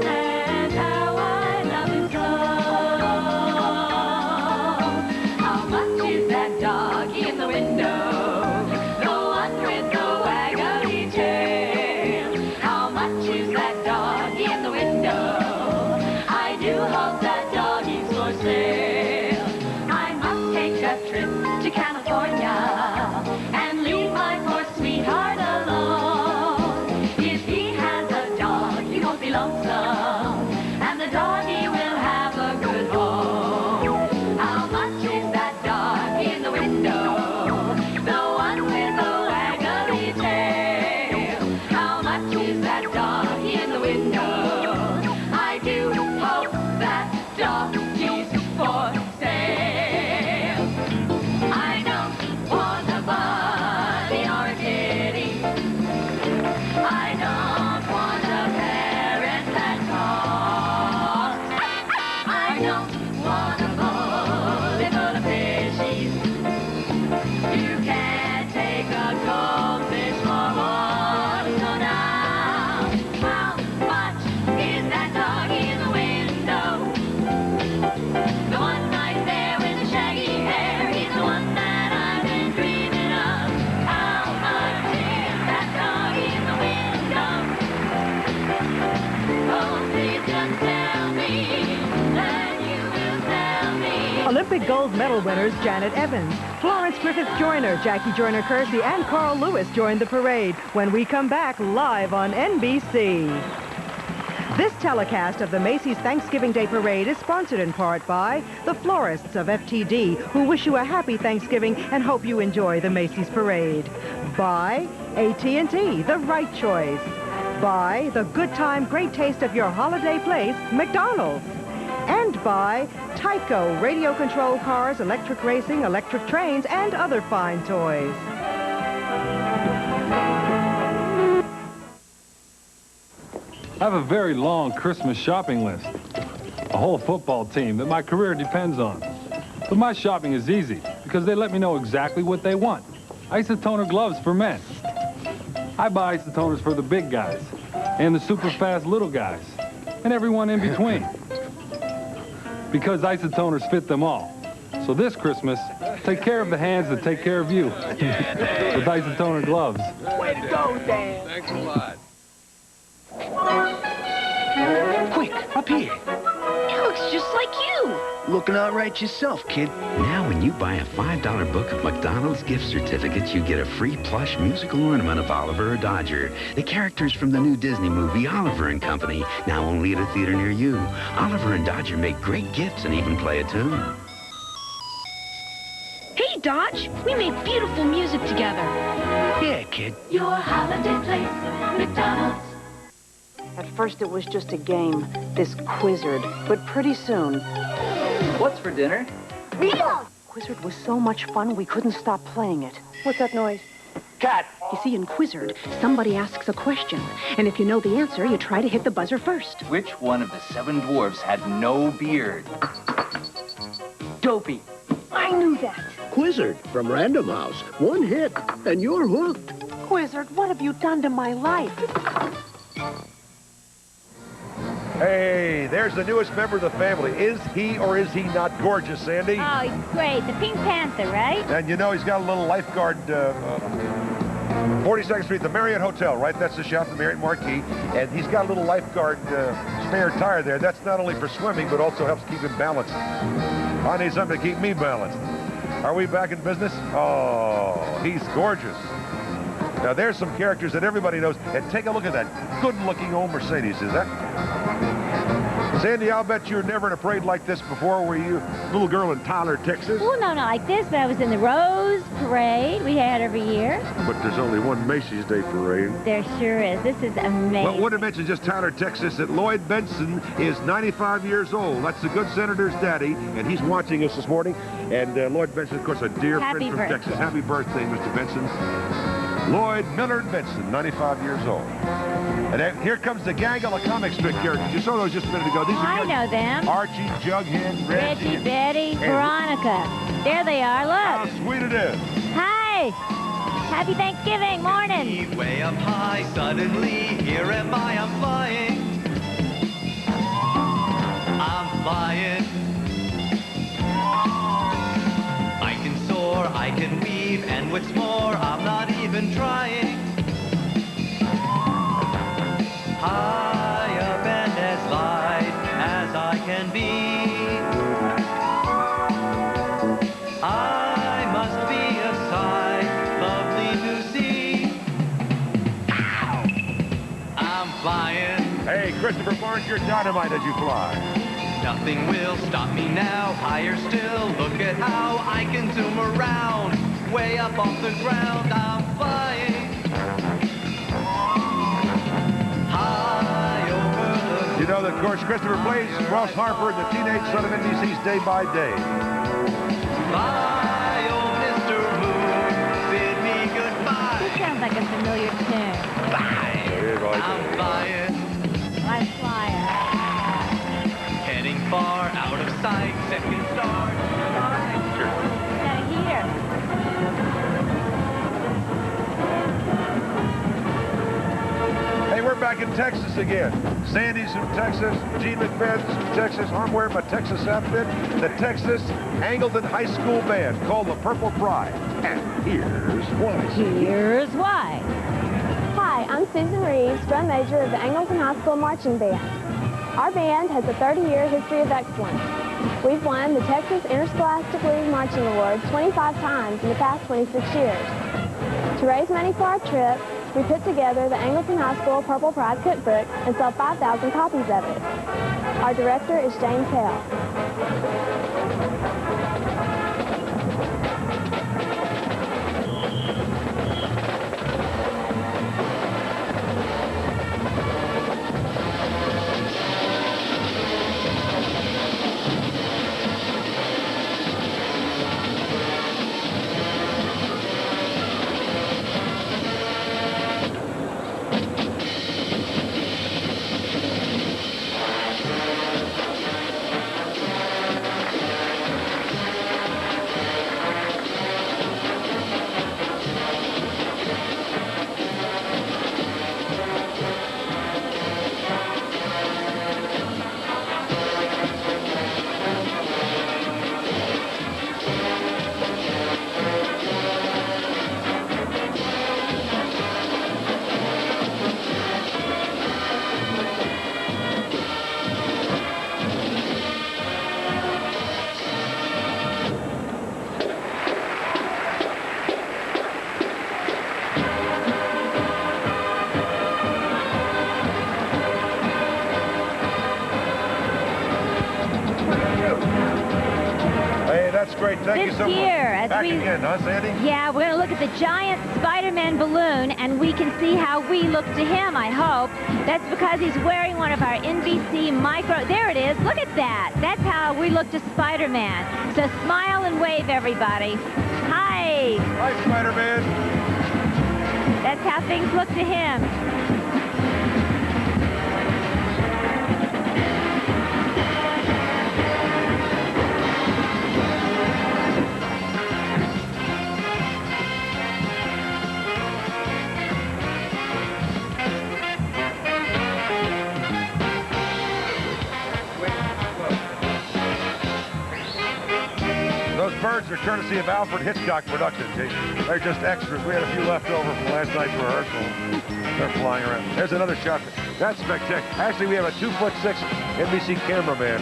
and how I love it so. How much is that doggy in the window? The one with the waggly tail. How much is that doggy in the window? I do hope that doggy's for sale. I must take a trip to California and leave my poor sweetheart alone. If he has a dog, he won't be lonesome, and the doggy will have a good home. How much is that doggy in the window? The one with the waggly tail. How much is that doggy in the window? I do hope that doggy's for sale. I don't want a bunny or a kitty. I don't want a parrot that talks. I don't want a bullet full of fishies. You can't take a goldfish for one. So now, how much is that doggy in the window? The one right there with the shaggy hair, he's the one that I've been dreaming of. How much is that doggy in the window? Oh, please just tell me that you will tell me. Olympic gold medal winners Janet Evans, Florence Griffith Joyner, Jackie Joyner Kersey, and Carl Lewis joined the parade when we come back live on NBC. This telecast of the Macy's Thanksgiving Day Parade is sponsored in part by the florists of FTD, who wish you a happy Thanksgiving and hope you enjoy the Macy's Parade. By AT&T, the right choice. By the good time, great taste of your holiday place, McDonald's. And by Tyco, radio-controlled cars, electric racing, electric trains, and other fine toys. I have a very long Christmas shopping list. A whole football team that my career depends on. But my shopping is easy because they let me know exactly what they want. Isotoner gloves for men. I buy isotoners for the big guys and the super fast little guys and everyone in between. Because isotoners fit them all. So this Christmas, take care of the hands that take care of you. With isotoner gloves. Way to go, Dan. Thanks a lot. Quick, up here. He looks just like you. Looking all right yourself, kid. Now when you buy a $5 book of McDonald's gift certificates, you get a free plush musical ornament of Oliver or Dodger, the characters from the new Disney movie Oliver and Company, now only at a theater near you. Oliver and Dodger make great gifts and even play a tune. Hey, Dodge, we make beautiful music together. Yeah, kid. Your holiday place, McDonald's. At first it was just a game, this Quizzard, but pretty soon... What's for dinner? Meatloaf! Quizzard was so much fun we couldn't stop playing it. What's that noise? Cat! You see, in Quizzard, somebody asks a question, and if you know the answer, you try to hit the buzzer first. Which one of the 7 dwarfs had no beard? Dopey. I knew that. Quizzard from Random House. One hit, and you're hooked. Quizzard, what have you done to my life? Hey, there's the newest member of the family. Is he or is he not gorgeous, Sandy? Oh, he's great. The Pink Panther, right? And you know he's got a little lifeguard, 42nd Street, the Marriott Hotel, right? That's the shop, the Marriott Marquis. And he's got a little lifeguard spare tire there. That's not only for swimming, but also helps keep him balanced. I need something to keep me balanced. Are we back in business? Oh, he's gorgeous. Now, there's some characters that everybody knows. And take a look at that good-looking old Mercedes. Is that? Sandy, I'll bet you were never in a parade like this before, were you? Little girl in Tyler, Texas. Well, no, not like this, but I was in the Rose Parade we had every year. But there's only one Macy's Day Parade. There sure is. This is amazing. Well, I want to mention just Tyler, Texas, that Lloyd Benson is 95 years old. That's the good senator's daddy, and he's watching us this morning. And Lloyd Benson, of course, a dear friend from Texas. Happy birthday, Mr. Benson. Lloyd Millard Benson, 95 years old. And then here comes the gang of the comic strip characters. You saw those just a minute ago. These are I know them. Archie, Jughead, Reggie, Betty, Veronica. There they are. Look. How sweet it is. Hi. Happy Thanksgiving morning. Way up high, suddenly, here am I, I'm flying. I'm flying. I can soar, I can weave, and what's more, I'm not even trying. High up and as light as I can be. I must be a sight lovely to see. Ow! I'm flying. Hey, Christopher Barnes, you're dynamite as you fly. Nothing will stop me now. Higher still, look at how I can zoom around. Way up off the ground, I'm flying. High over the... You know that, of course, Christopher plays Ross Harper in the Teenage Son of NBC's Day by Day. Bye, oh Mr. Moon, bid me goodbye. This sounds like a familiar tune. Bye. I'm flying. I'm flying. Heading far out of sight, second star. Down here. Hey, we're back in Texas again. Sandy's from Texas, Gene McMahon's from Texas. I'm wearing my Texas outfit. The Texas Angleton High School Band called the Purple Pride. And here's why. Here's why. Hi, I'm Susan Reeves, drum major of the Angleton High School Marching Band. Our band has a 30-year history of excellence. We've won the Texas Interscholastic League Marching Award 25 times in the past 26 years. To raise money for our trip, we put together the Angleton High School Purple Pride Cookbook and sell 5,000 copies of it. Our director is James Hale. That's great. Thank you so much. Back again, huh, Sandy? Yeah, we're going to look at the giant Spider-Man balloon, and we can see how we look to him, I hope. That's because he's wearing one of our NBC micro... There it is. Look at that. That's how we look to Spider-Man. So smile and wave, everybody. Hi. Hi, Spider-Man. That's how things look to him. Those birds are courtesy of Alfred Hitchcock Productions. They're just extras. We had a few left over from last night's rehearsal. They're flying around. There's another shot. That's spectacular. Actually, we have a 2'6" NBC cameraman.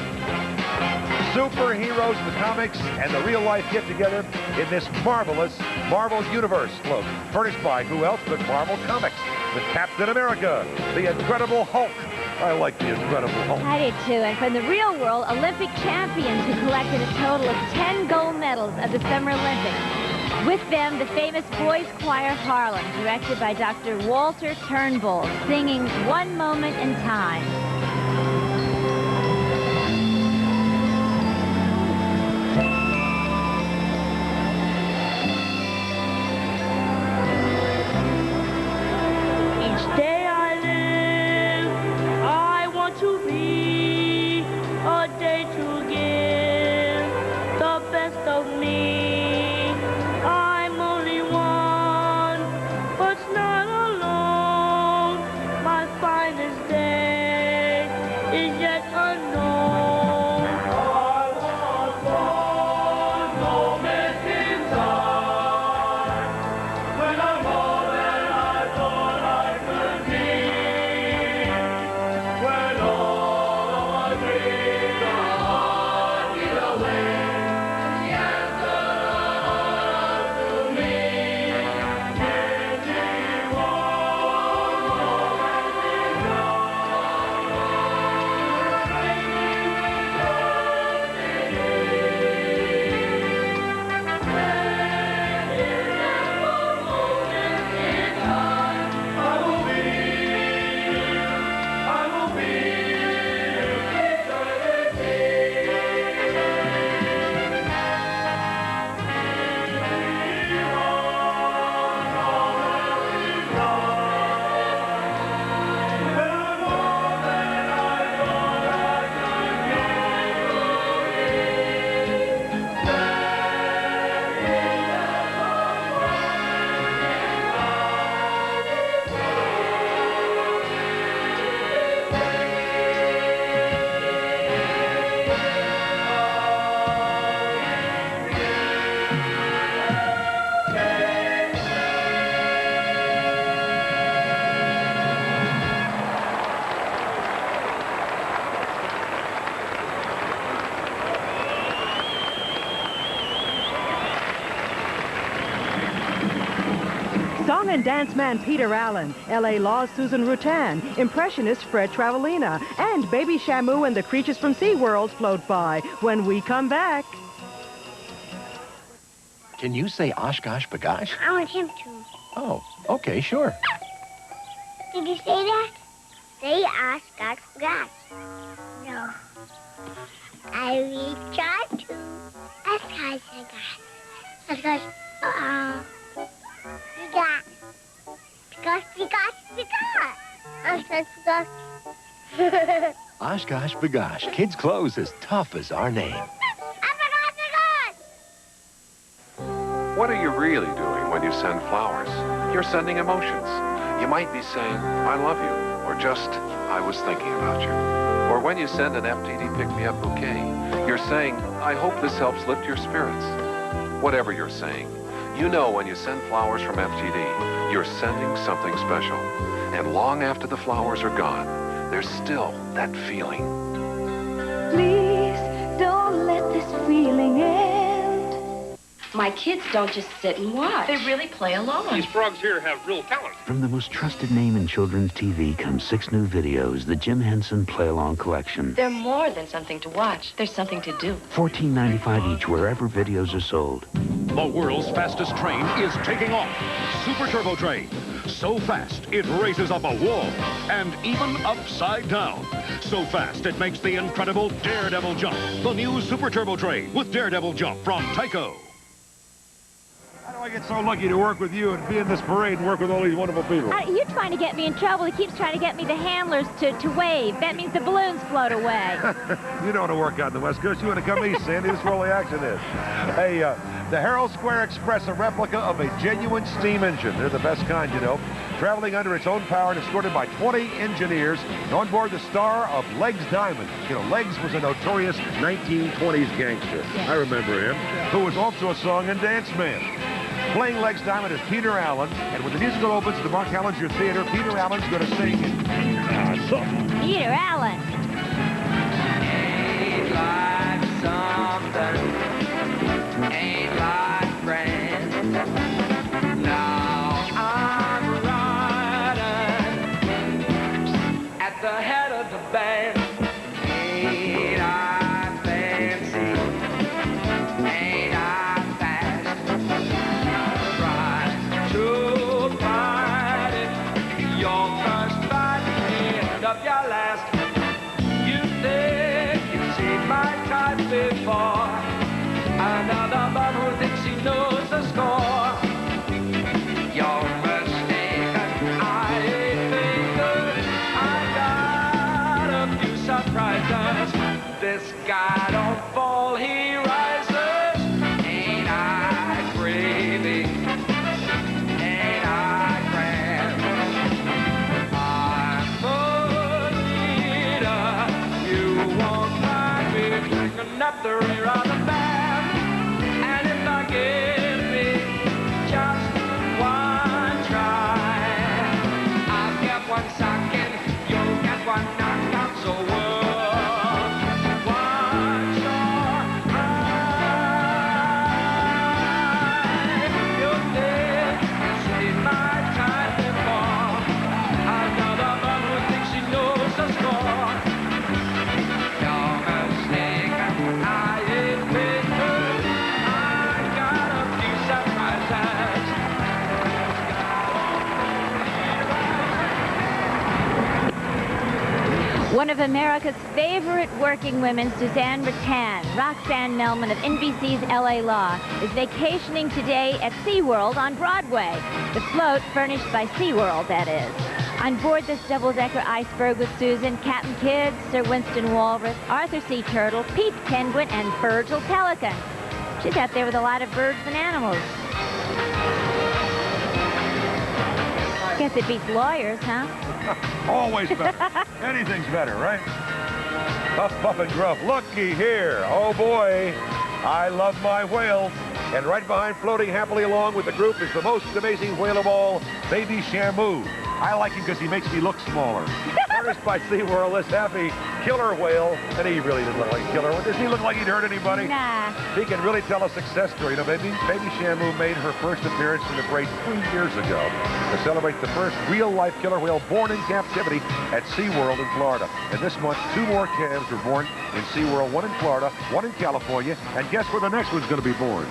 Superheroes in the comics and the real life get together in this marvelous Marvel Universe look. Furnished by who else but Marvel Comics. With Captain America, the Incredible Hulk, I like the Incredible Hulk. I do too. And from the real world, Olympic champions who collected a total of 10 gold medals at the Summer Olympics. With them, the famous Boys Choir Harlem, directed by Dr. Walter Turnbull, singing One Moment in Time. Each day I live, I want to be a day to give the best of me. I'm only one, but not alone. My finest day is yet unknown. I want one moment in time when I'm all that I thought I could be. When all of my dreams are hard to get away, the answer to me. Give me one moment in time. Song and dance man Peter Allen, L.A. Law's Susan Rutan, impressionist Fred Travelina, and Baby Shamu and the creatures from SeaWorld float by when we come back. Can you say Oshkosh Bagosh? I want him to. Oh, okay, sure. Did you say that? Say Oshkosh Bagosh. No. I will try to. Oshkosh Bagosh. Oshkosh, Bagosh. Oshkosh Bagosh. Oshkosh Bagosh. Kids' clothes as tough as our name. What are you really doing when you send flowers? You're sending emotions. You might be saying, I love you, or just, I was thinking about you. Or when you send an FTD pick-me-up bouquet, you're saying, I hope this helps lift your spirits. Whatever you're saying, you know when you send flowers from FTD, you're sending something special. And long after the flowers are gone, there's still that feeling. Please don't let this feeling end. My kids don't just sit and watch. They really play along. These frogs here have real talent. From the most trusted name in children's TV comes 6 new videos, the Jim Henson Play Along Collection. They're more than something to watch. They're something to do. $14.95 each wherever videos are sold. The world's fastest train is taking off. Super Turbo Train. So fast, it races up a wall, and even upside down. So fast, it makes the incredible Daredevil jump. The new Super Turbo Train with Daredevil jump from Tyco. How do I get so lucky to work with you and be in this parade and work with all these wonderful people? You're trying to get me in trouble. He keeps trying to get me the handlers to wave. That means the balloons float away. You don't want to work out in the West Coast. You want to come east, Sandy. This is where all the action is. Hey, the Herald Square Express, a replica of a genuine steam engine. They're the best kind, you know. Traveling under its own power and escorted by 20 engineers. And on board the star of Legs Diamond. You know, Legs was a notorious 1920s gangster. I remember him. Who was also a song and dance man. Playing Legs Diamond is Peter Allen, and when the musical opens at the Mark Hellinger Theater, Peter Allen's going to sing something. Peter Allen. Ain't like something, ain't like friends. Now I'm riding at the head of the the sky don't fall, he rises. Ain't I crazy? Ain't I grand? I'm a leader. You won't find me drinking up the rear of the band. And if I give me just one try, I'll get one socket, you'll get one knockout, so what's your eye? You're dead, you've seen my time before. Another man who thinks he knows the score. Your mistake, I ain't bitter. I got a few surprises. One of America's favorite working women, Suzanne Rattan, Roxanne Melman of NBC's LA Law, is vacationing today at SeaWorld on Broadway. The float furnished by SeaWorld, that is. On board this double-decker iceberg with Susan, Captain Kidd, Sir Winston Walrus, Arthur C. Turtle, Pete Penguin, and Virgil Pelican. She's out there with a lot of birds and animals. Guess it beats lawyers, huh? Always better. Anything's better, right? Puff, puff, and gruff. Looky here. Oh, boy. I love my whales. And right behind, floating happily along with the group, is the most amazing whale of all, Baby Shamu. I like him because he makes me look smaller. Furnished by SeaWorld, this happy killer whale. And he really didn't look like a killer. Does he look like he'd hurt anybody? Nah. He can really tell a success story. You know, Baby Shamu made her first appearance in the parade 3 years ago to celebrate the first real-life killer whale born in captivity at SeaWorld in Florida. And this month, 2 more calves were born in SeaWorld, 1 in Florida, 1 in California. And guess where the next one's going to be born?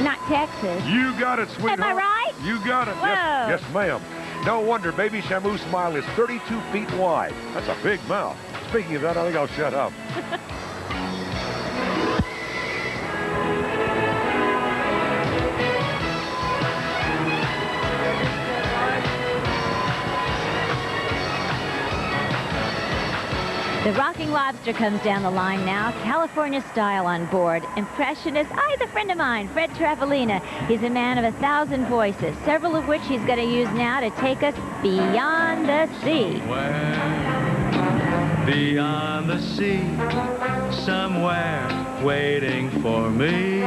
Not Texas. You got it, sweetheart. Am I right? You got it. Whoa. Yes, ma'am. No wonder Baby Shamu's smile is 32 feet wide. That's a big mouth. Speaking of that, I think I'll shut up. The Rocking Lobster comes down the line now, California style on board. Impressionist, the friend of mine, Fred Travelina. He's a man of 1,000 voices, several of which he's going to use now to take us beyond the sea. Beyond the sea, somewhere waiting for me,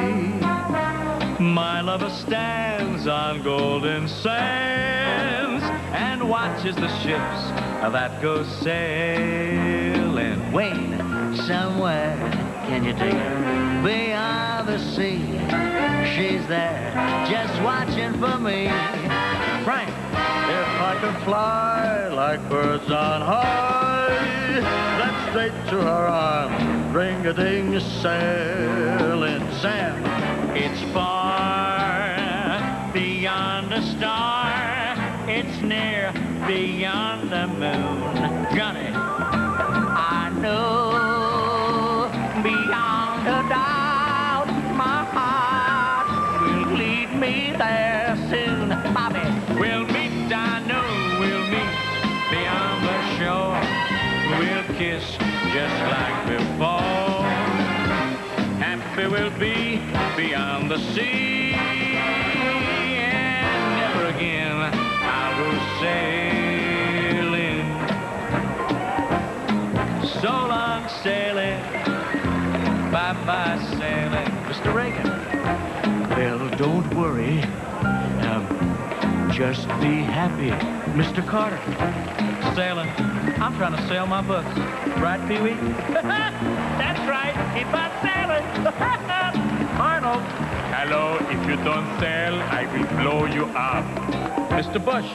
my lover stands on golden sands and watches the ships that go sailing. Wait, somewhere, can you dig it? Beyond the sea, she's there, just watching for me. Frank, if I could fly like birds on high, then straight to her arms, ring-a-ding, sailing. Sam, it's far beyond the star, it's near beyond the moon. Johnny, I know beyond a doubt my heart will lead me there soon. Bobby, we'll meet, I know we'll meet beyond the shore. We'll kiss just like before. Happy we'll be beyond the sea, and never again I'll go sailing. So long sailing, bye-bye sailing. Mr. Reagan. Well, don't worry. Just be happy. Mr. Carter. Sailing. I'm trying to sail my books. Right, Pee-wee? That's right. Keep on sailing. Arnold. Hello. If you don't sail, I will blow you up. Mr. Bush.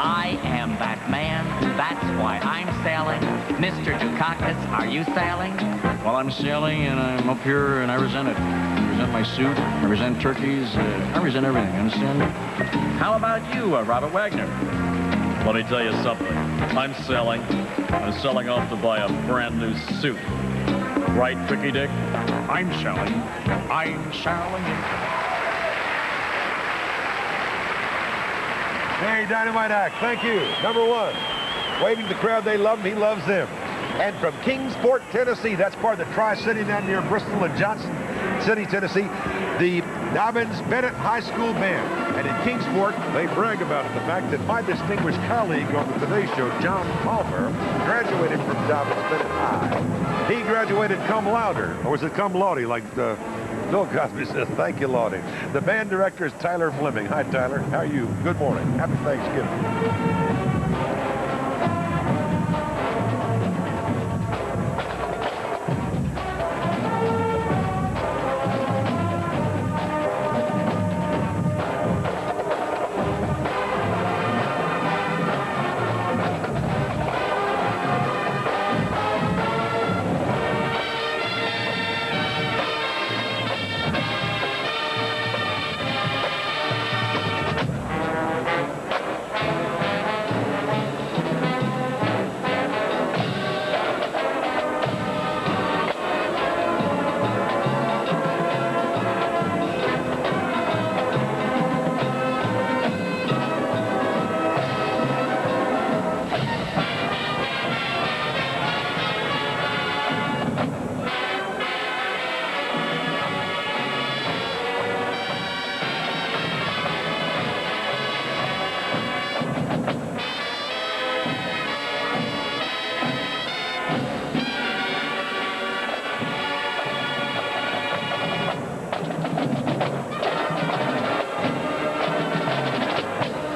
I am that man. That's why I'm sailing. Mr. Dukakis, are you sailing? Well, I'm sailing, and I'm up here, and I resent it. I resent my suit. I resent turkeys. I resent everything, you understand? How about you, Robert Wagner? Let me tell you something. I'm selling. I'm selling off to buy a brand new suit. Right, Tricky Dick? I'm selling. I'm selling. Hey, Dynamite Act, thank you. Number 1, waving the crowd, they love him, he loves them. And from Kingsport, Tennessee, that's part of the Tri-City down near Bristol and Johnson City, Tennessee, the Dobbins Bennett High School Band. And in Kingsport, they brag about the fact that my distinguished colleague on the Today Show, John Palmer, graduated from Dobbins Bennett High. He graduated cum laude, or was it cum laude, like Bill Cosby says? Thank you, Laude. The band director is Tyler Fleming. Hi, Tyler. How are you? Good morning. Happy Thanksgiving.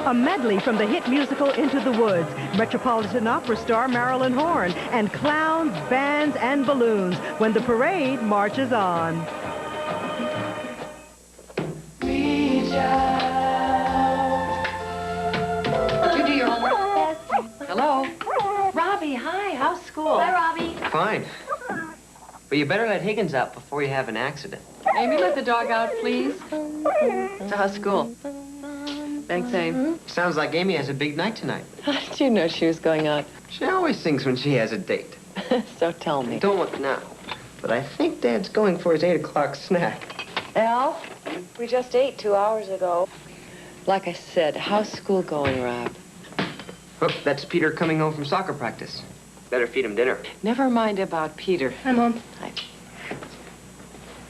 A medley from the hit musical Into the Woods, Metropolitan Opera star Marilyn Horne, and clowns, bands, and balloons when the parade marches on. Reach out. Did you do your homework? Hello? Robbie, hi. How's school? Hi, Robbie. Fine. But you better let Higgins out before you have an accident. Amy, let the dog out, please. So how's school? Thanks, Amy. Sounds like Amy has a big night tonight. How did you know she was going out? She always sings when she has a date. So tell me. Don't look now. But I think Dad's going for his 8 o'clock snack. Al, we just ate 2 hours ago. Like I said, how's school going, Rob? Look, that's Peter coming home from soccer practice. Better feed him dinner. Never mind about Peter. Hi, Mom. Hi.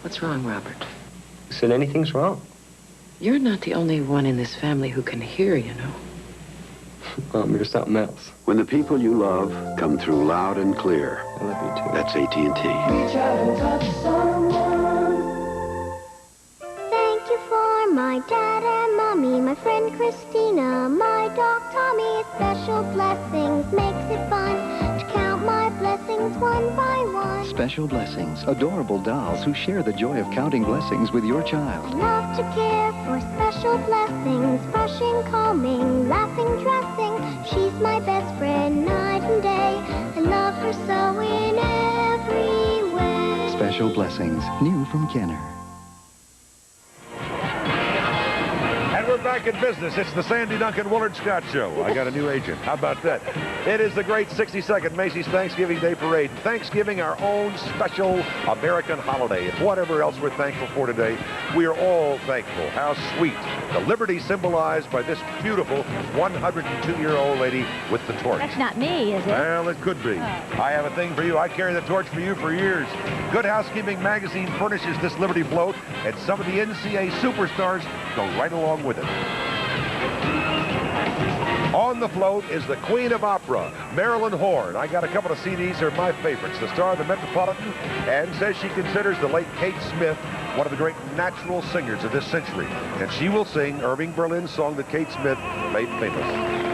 What's wrong, Robert? Who said anything's wrong? You're not the only one in this family who can hear, you know. Mom, you're something else. When the people you love come through loud and clear. I love you, too. That's AT&T. Reach out and touch someone. Thank you for my dad and mommy, my friend Christina, my dog Tommy. Special blessings makes it fun to count my blessings one by one. Special blessings, adorable dolls who share the joy of counting blessings with your child. Love to care for special blessings, brushing, combing, laughing, dressing. She's my best friend night and day. I love her so in every way. Special blessings, new from Kenner. And we're back in business. It's the Sandy Duncan Willard Scott Show. I got a new agent. How about that? It is the great 62nd Macy's Thanksgiving Day Parade. Thanksgiving, our own special American holiday. And whatever else we're thankful for today, we are all thankful. How sweet. The liberty symbolized by this beautiful 102-year-old lady with the torch. That's not me, is it? Well, it could be. I have a thing for you. I carry the torch for you for years. Good Housekeeping magazine furnishes this Liberty float, and some of the NCA superstars go right along with it. On the float is the Queen of Opera, Marilyn Horne. I got a couple of CDs, they're my favorites. The star of the Metropolitan, and says she considers the late Kate Smith one of the great natural singers of this century. And she will sing Irving Berlin's song that Kate Smith made famous.